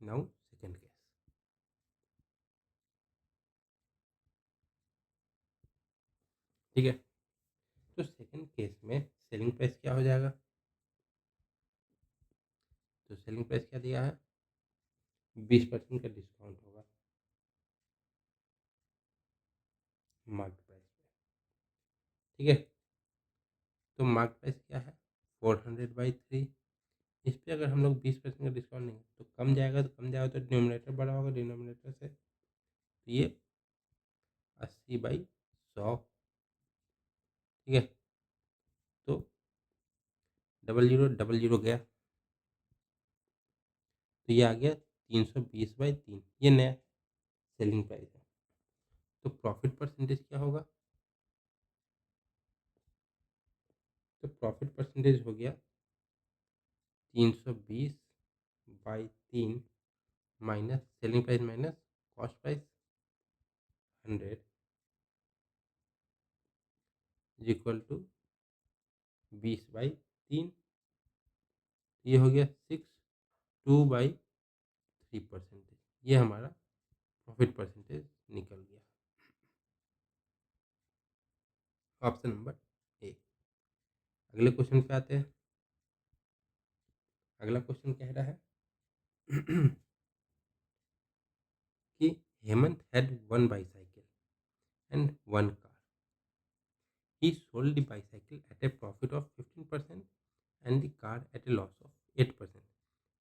नाउ सेकंड केस, ठीक है। तो सेकंड केस में सेलिंग प्राइस क्या हो जाएगा? तो सेलिंग प्राइस क्या दिया है? 20% का डिस्काउंट होगा मार्केट प्राइस पे, ठीक है। तो मार्केट प्राइस क्या है? 400/3। इस पे अगर हम लोग 20% का डिस्काउंट देंगे तो कम जाएगा, तो कम जाएगा तो डिनोमिनेटर बड़ा होगा, डिनोमिनेटर से तो ये 80/100, ठीक है। तो 0000 गया, तो ये आ गया 320/3। ये नया सेलिंग प्राइस है। तो प्रॉफिट परसेंटेज क्या होगा? तो प्रॉफिट परसेंटेज हो गया 320/3 minus selling price minus cost price 100 is equal to 20/3। ये हो गया 62/3%। ये हमारा प्रॉफिट परसेंटेज निकल गया। Option number A. अगले क्वेश्चन पे आते हैं। अगला क्वेश्चन कह रहा है कि Hemant had one bicycle and one car. He sold the bicycle at a profit of 15% and the car at a loss of 8%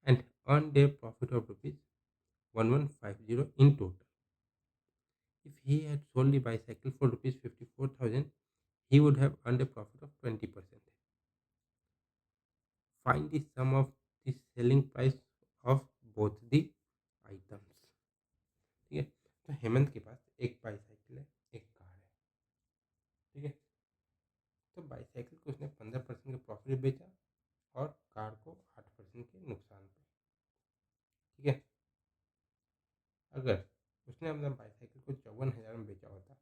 and earned a profit of rupees 1150 in total. If he had sold the bicycle for rupees 54,000, he would have earned a profit of 20%. Find the sum of the selling price of both the items. ठीक है, तो हेमंत के पास एक bicycle है, एक car है। ठीक है, तो बाईसाइकिल को उसने 15% के प्रॉफिट बेचा और कार को 8% के नुकसान पे। ठीक है, अगर उसने अपना बाईसाइकिल को 54,000 में बेचा होता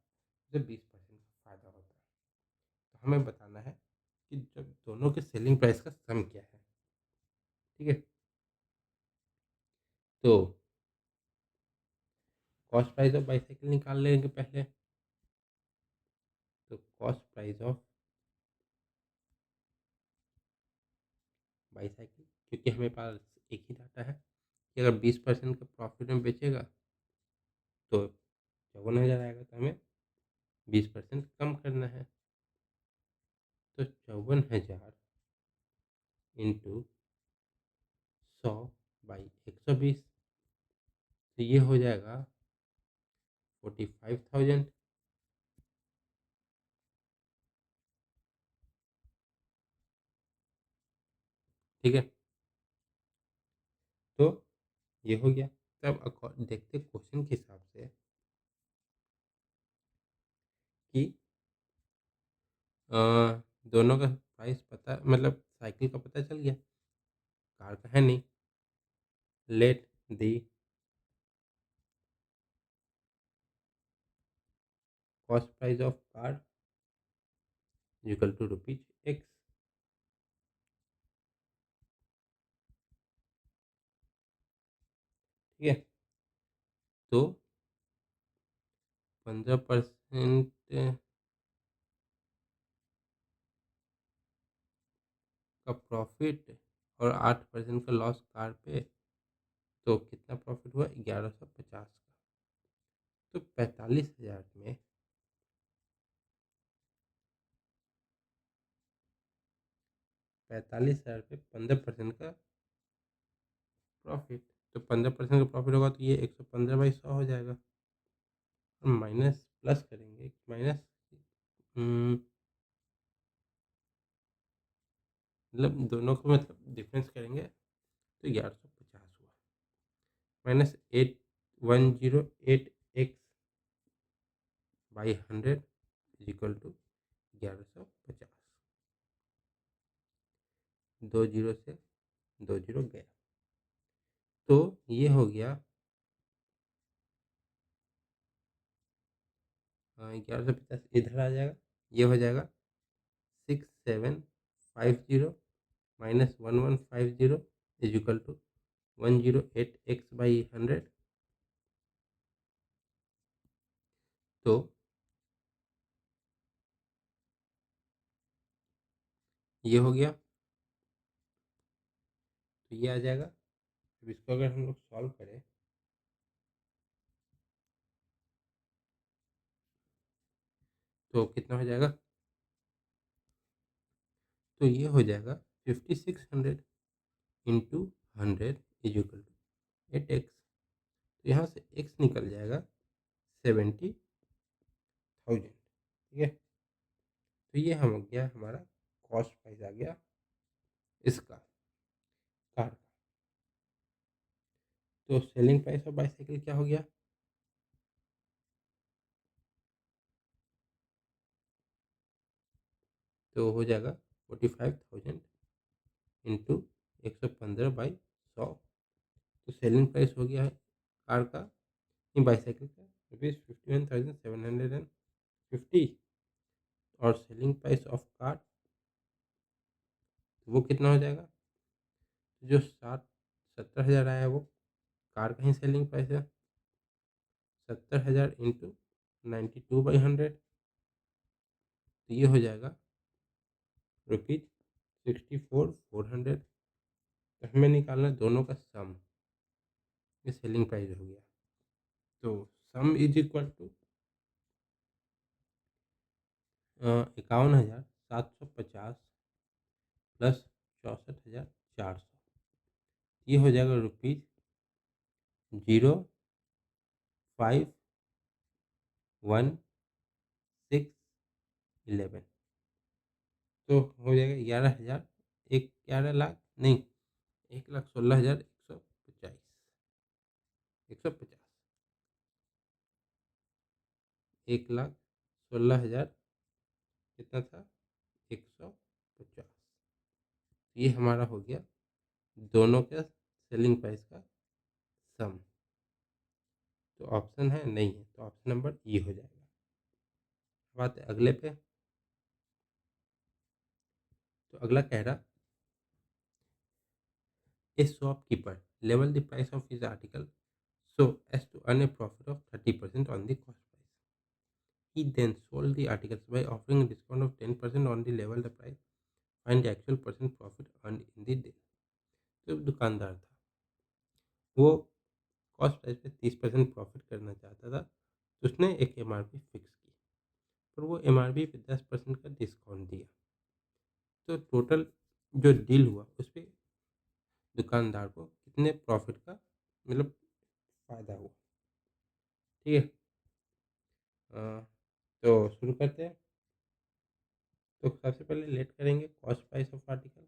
तो 20% का फायदा होता। तो हमें बताना है कि जब दोनों के सेलिंग प्राइस का सम क्या है। ठीक है, तो कॉस्ट प्राइस ऑफ बाईसाइकिल निकाल लेंगे पहले। तो कॉस्ट प्राइस ऑफ बाईसाइकिल, क्योंकि हमें पास एक ही डाटा है कि अगर 20% का प्रॉफिट में बेचेगा तो 54,000 आएगा, तो हमें 20% कम करना है। तो 54,000 इंटू 100/120, तो ये हो जाएगा 45,000। ठीक है, तो ये हो गया। तब देखते क्वेश्चन के हिसाब से कि अ, दोनों का प्राइस पता, मतलब साइकिल का पता चल गया, कार का है नहीं। Let the cost price of car equal to rupees x. ठीक है, तो 15% का प्रॉफिट और 8% का लॉस कार पे, तो कितना प्रॉफिट हुआ? 1150 का। तो 45,000 में 45,000 पे 15% का प्रॉफिट, तो 15% का प्रॉफिट होगा तो ये 115/100 हो जाएगा। और माइनस प्लस करेंगे, माइनस मतलब दोनों को मतलब डिफरेंस करेंगे तो 1150 हुआ। Minus 8108x/100 is equal to 1150। 2 zero से 2 जीरो गया, तो ये हो गया 1150 इधर आ जाएगा। ये हो जाएगा 6750 minus 1150 is equal to 108x/100। तो ये हो गया, तो ये आ जाएगा। अब इसको अगर हम लोग सॉल्व करें तो कितना हो जाएगा? तो ये हो जाएगा 5600 into 100 is equal to 8x। तो यहाँ से x निकल जाएगा 70,000। ठीक है, तो ये हो गया हमारा कॉस्ट प्राइस आ गया इसका कार का। तो सेलिंग प्राइस ऑफ बाईसाइकिल क्या हो गया? तो हो जाएगा 45,000 इंटू 115/100। तो सेलिंग प्राइस हो गया है कार का, नहीं बाईसाइकिल का, ₹51,750। और सेलिंग प्राइस ऑफ कार वो कितना हो जाएगा? जो 70,000 आया है वो कार का ही सेलिंग प्राइस है। 70,000 इंटू 92/100, तो ये हो जाएगा ₹64,400। तो हमें निकालना है दोनों का सम, ये सेलिंग प्राइस हो गया। तो sum is equal to 51,750 plus 64,400, ये हो जाएगा ₹05,1611। तो हो जाएगा 11,000, एक 11 लाख नहीं, 1,16,150, 150, 1,16,000 कितना था? 150। ये हमारा हो गया दोनों के सेलिंग प्राइस का सम। तो ऑप्शन है नहीं है, तो ऑप्शन नंबर ई हो जाएगा। बात है अगले पे। तो अगला कह रहा, ए shopkeeper level the price of his article so as to earn a profit of 30% on the cost price. He then sold the articles by offering a discount of 10% on the level the price, find the actual percent profit earned in the deal. तो दुकानदार था, वो cost price पे 30% profit करना चाहता था, तो उसने एक एमआरपी फिक्स की, पर वो एमआरपी पे 10% का डिस्काउंट दिया। तो टोटल जो डील हुआ उस पर दुकानदार को कितने प्रॉफिट का मतलब फ़ायदा हुआ? ठीक है। तो शुरू करते हैं। तो सबसे पहले लेट करेंगे कॉस्ट प्राइस ऑफ आर्टिकल,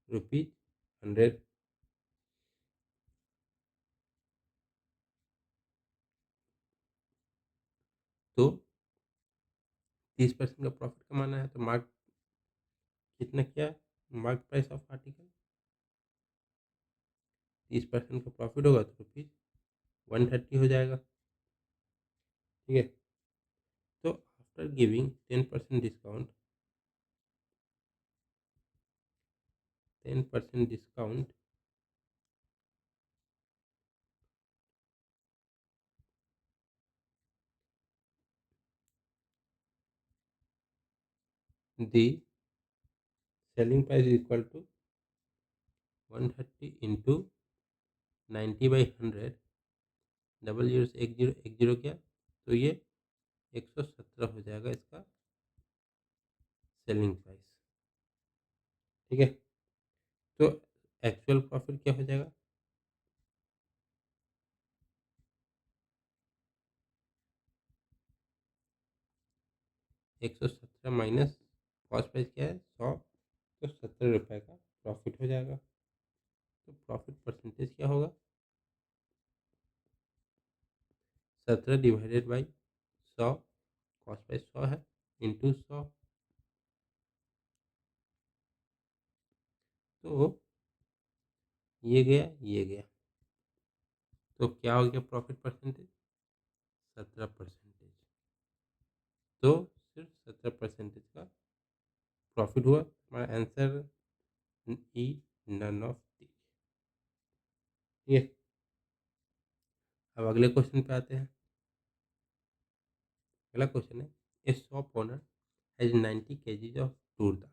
₹100। तो 30% का प्रॉफिट कमाना है, तो मार्क कितना किया? मार्क प्राइस ऑफ आर्टिकल 30% का प्रॉफिट होगा तो ₹130 हो जाएगा। ठीक है। तो after giving 10% discount, 10% discount, the selling price is equal to 130 into 90/100, double zero से एक जीरो किया, तो ये 117 हो जाएगा इसका सेलिंग प्राइस। ठीक है। तो एक्चुअल प्रॉफिट क्या हो जाएगा? 117 माइनस कॉस्ट प्राइस क्या है 100, तो ₹70 का प्रॉफिट हो जाएगा। तो प्रॉफिट परसेंटेज क्या होगा? 17/100, कॉस्ट प्राइस 100 है, इंटू 100। तो ये गया, तो क्या हो गया प्रॉफिट परसेंटेज? 17%। तो सिर्फ 17% का प्रॉफिट हुआ। हमारा answer E, none of the. ठीक है। अब अगले क्वेश्चन पे आते हैं। अगला क्वेश्चन है, ए shop owner has 90 kgs of tur dal.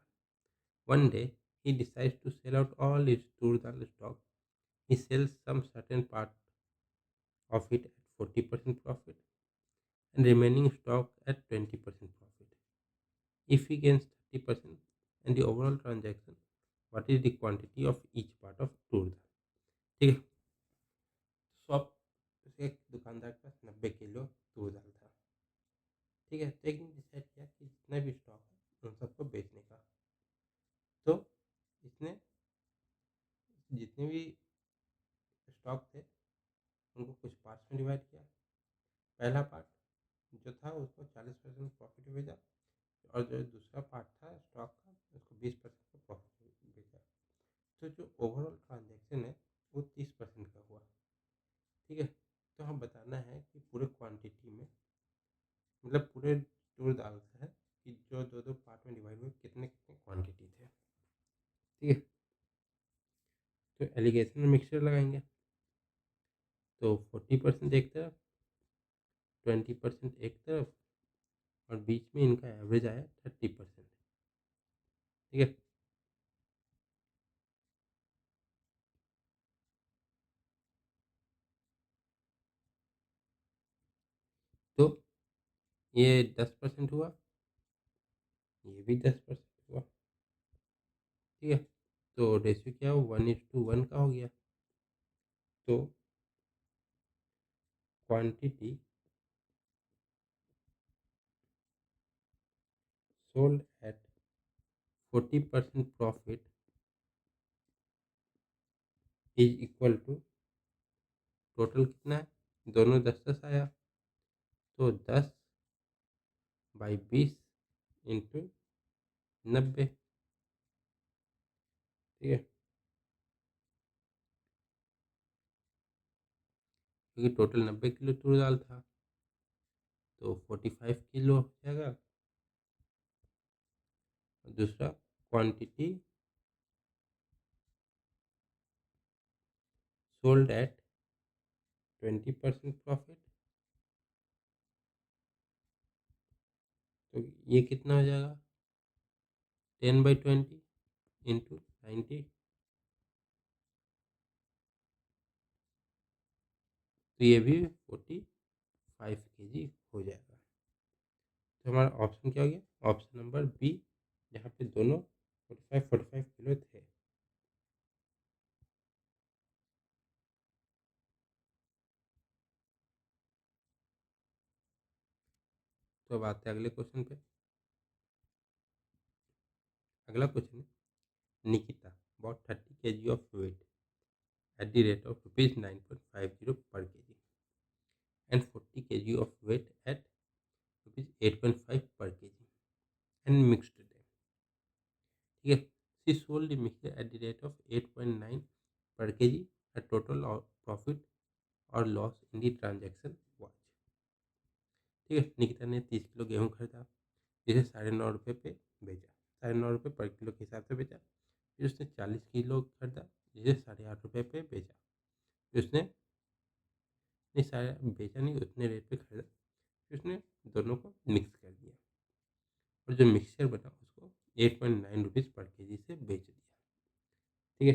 One day he decides to sell out all his tur dal stock. He sells some certain part of it at 40% profit and remaining stock at 20% profit. If he gains 30% and the overall transaction, what is the quantity of each part of tur dal? ठीक है। Shop, एक दुकानदार के पास 90 kilo तूर दाल था। ठीक है, तो एक दिन डिसाइड किया कि जितना भी स्टॉक है उन सबको बेचने का। तो इसने जितने भी स्टॉक थे उनको कुछ पार्ट्स में डिवाइड किया। पहला पार्ट जो था उसको 40% प्रॉफिट में बेचा, और जो दूसरा पार्ट था स्टॉक का उसको 20% का प्रॉफिट में बेचा। तो जो ओवरऑल ट्रांजैक्शन है वो 30% का हुआ। ठीक है, तो हम बताना है कि पूरे क्वांटिटी में, मतलब पूरे टूर दाल से है कि जो दो दो पार्ट में डिवाइड हुए कितने कितने क्वांटिटी थे। ठीक है, तो एलिगेशन में मिक्सचर लगाएंगे। तो 40% एक तरफ, 20% एक तरफ, और बीच में इनका एवरेज आया 30%। ठीक है, तो ये 10% हुआ, ये भी 10% हुआ। ठीक है, तो रेशियो क्या हो, 1:1 का हो गया। तो quantity sold at 40% profit is equal to, total कितना है, दोनों 10-10 आया, तो 10/20 इंटू 90। ठीक है, क्योंकि टोटल 90 किलो तूर दाल था तो 45 किलो हो जाएगा। और दूसरा क्वांटिटी सोल्ड एट 20% प्रॉफिट, तो ये कितना हो जाएगा, 10/20 इंटू 90। तो ये भी 45 kg हो जाएगा। तो हमारा ऑप्शन क्या हो गया, ऑप्शन नंबर बी, जहाँ पे दोनों 45 किलो थे। तो अब आते हैं अगले क्वेश्चन पे। अगला क्वेश्चन है, Nikita bought 30 kg of weight at the rate of rupees 9.50 per kg and 40 kg of weight at rupees 8.5 per kg and mixed them. ठीक है, she sold the mixture at the rate of 8.9 per kg. A total of profit or loss in the transaction was। ठीक है, निकिता ने 30 kilo गेहूँ खरीदा, जिसे 9.5 रुपये पे बेचा, 9.5 रुपये पर किलो के हिसाब से बेचा। फिर उसने 40 किलो खरीदा, जिसे 8.5 रुपये पे बेचा। फिर उसने नहीं, सारा बेचा नहीं, उतने रेट पे खरीदा। फिर उसने दोनों को मिक्स कर दिया, और जो मिक्सचर बना उसको 8.9 रुपीज़ पर केजी से बेच दिया। ठीक है,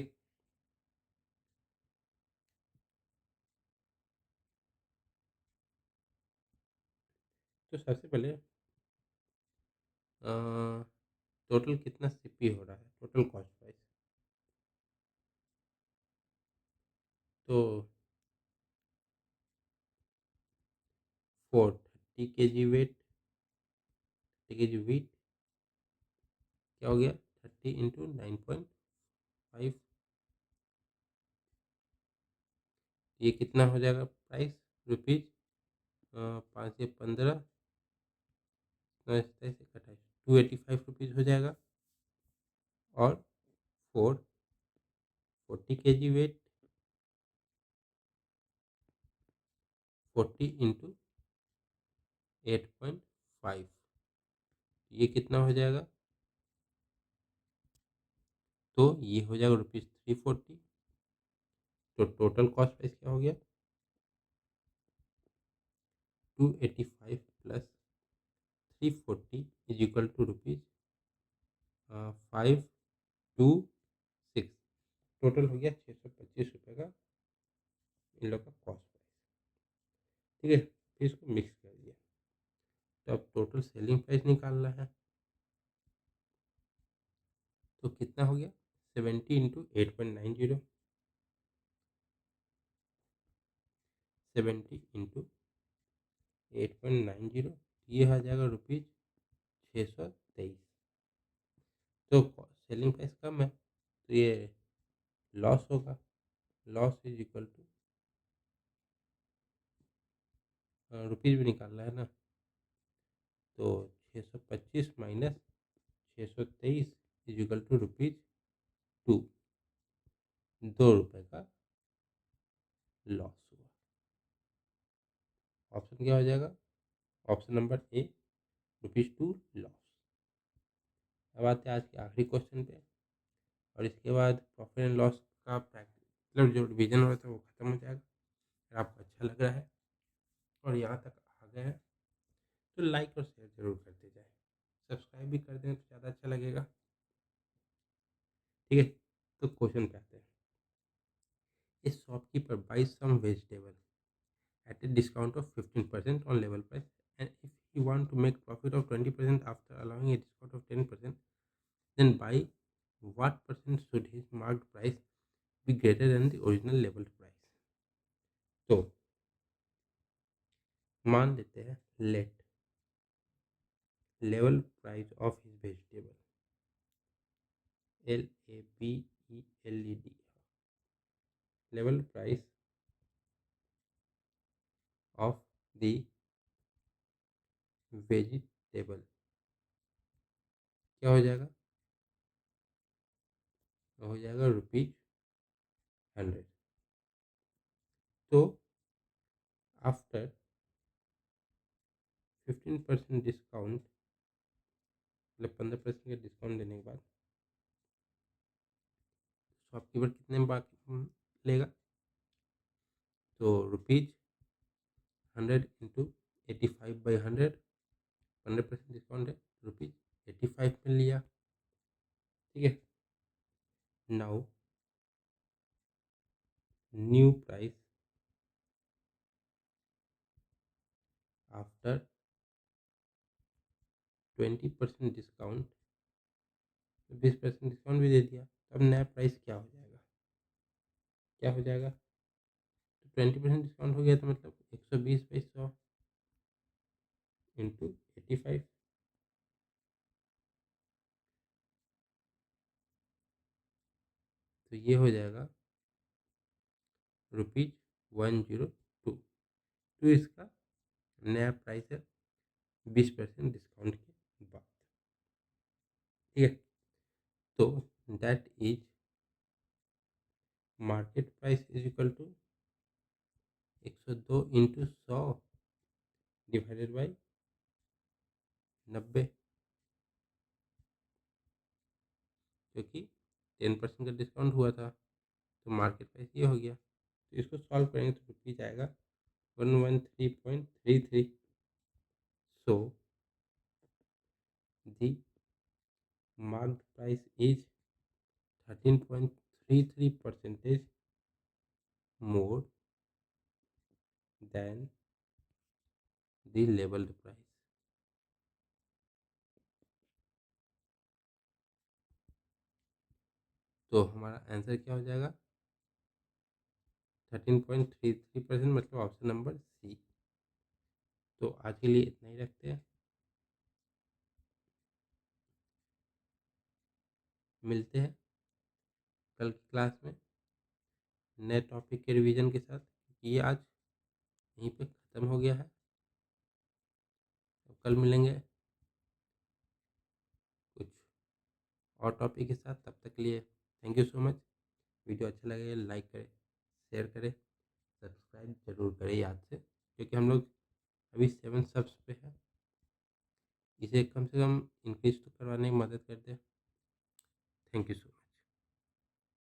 तो सबसे पहले टोटल कितना सीपी हो रहा है, टोटल कॉस्ट प्राइस। तो 30 kg वेट, 30 kg वीट क्या हो गया, 30 इंटू 9.5, ये कितना हो जाएगा प्राइस, रुपीज़ 5 से 15, 285 रुपीज़ हो जाएगा। और फोर 40 kg वेट, 40 इंटू 8.5, ये कितना हो जाएगा, तो ये हो जाएगा रुपीज़ 340। तो टोटल कॉस्ट प्राइस क्या हो गया, 285 plus 340 is equal to rupees 526। Total हो गया 625 रुपये का इन लोग का कॉस्ट प्राइस। ठीक है, फिर इसको मिक्स कर दिया। तो अब टोटल सेलिंग प्राइस निकालना है, तो कितना हो गया, 70 इंटू 8.90, 70 इंटू 8.90, ये आ जाएगा ₹623। तो सेलिंग प्राइस कम है तो ये लॉस होगा। Loss is equal to rupees भी निकालना है ना, तो 625 माइनस 623 इज इक्वल टू ₹2। ₹2 का लॉस हुआ। ऑप्शन क्या हो जाएगा? Option number A, ₹2 loss. अब आते हैं आज के आखिरी क्वेश्चन पे, और इसके बाद प्रॉफिट एंड लॉस का प्रैक्टिस मतलब जो रिविजन हो रहा था वो खत्म हो जाएगा। अगर आपको अच्छा लग रहा है और यहाँ तक आ गए हैं तो लाइक और शेयर जरूर करते जाए, सब्सक्राइब भी कर दें तो ज़्यादा अच्छा लगेगा। ठीक है, तो क्वेश्चन पे आते हैं। A shopkeeper buys some vegetable at a discount of 15% on label price, and if you want to make profit of 20% after allowing a discount of 10%, then by what percent should his marked price be greater than the original labeled price? तो मान लेते हैं let level price of his vegetable, LABELED, level price of the vegetable क्या हो जाएगा? हो जाएगा ₹100। तो आफ्टर 15% डिस्काउंट, मतलब 15% का डिस्काउंट देने के बाद शॉपकीपर कितने में बाकी लेगा? तो ₹100 इंटू 85/100, 15% डिस्काउंट है, ₹85 में लिया। ठीक है, now new price after 20% discount, 20% discount भी दे दिया, तो अब नया प्राइस क्या हो जाएगा? क्या हो जाएगा? तो 20% डिस्काउंट हो गया तो मतलब 120/100 इंटू 85, तो ये हो जाएगा ₹102। तो इसका नया प्राइस है 20% डिस्काउंट के बाद। ठीक है, तो that is market price is equal to 102 into 100 divided by 90, क्योंकि 10% का डिस्काउंट हुआ था तो मार्केट प्राइस ये हो गया। तो इसको सॉल्व करेंगे तो रुपीज आएगा 113.33। So the marked price is 13.33% more than the labeled price। तो हमारा आंसर क्या हो जाएगा? 13.33%, मतलब ऑप्शन नंबर सी। तो आज के लिए इतना ही रखते हैं, मिलते हैं कल की क्लास में नए टॉपिक के रिवीजन के साथ। ये आज यहीं पे ख़त्म हो गया है, तो कल मिलेंगे कुछ और टॉपिक के साथ। तब तक के लिए thank you so much. Video अच्छा लगे लाइक करें, शेयर करें, सब्सक्राइब जरूर करें याद से, क्योंकि हम लोग अभी 7 सब्स पे है। इसे कम से कम इंक्रीज तो करवाने में मदद करते हैं। Thank you so much.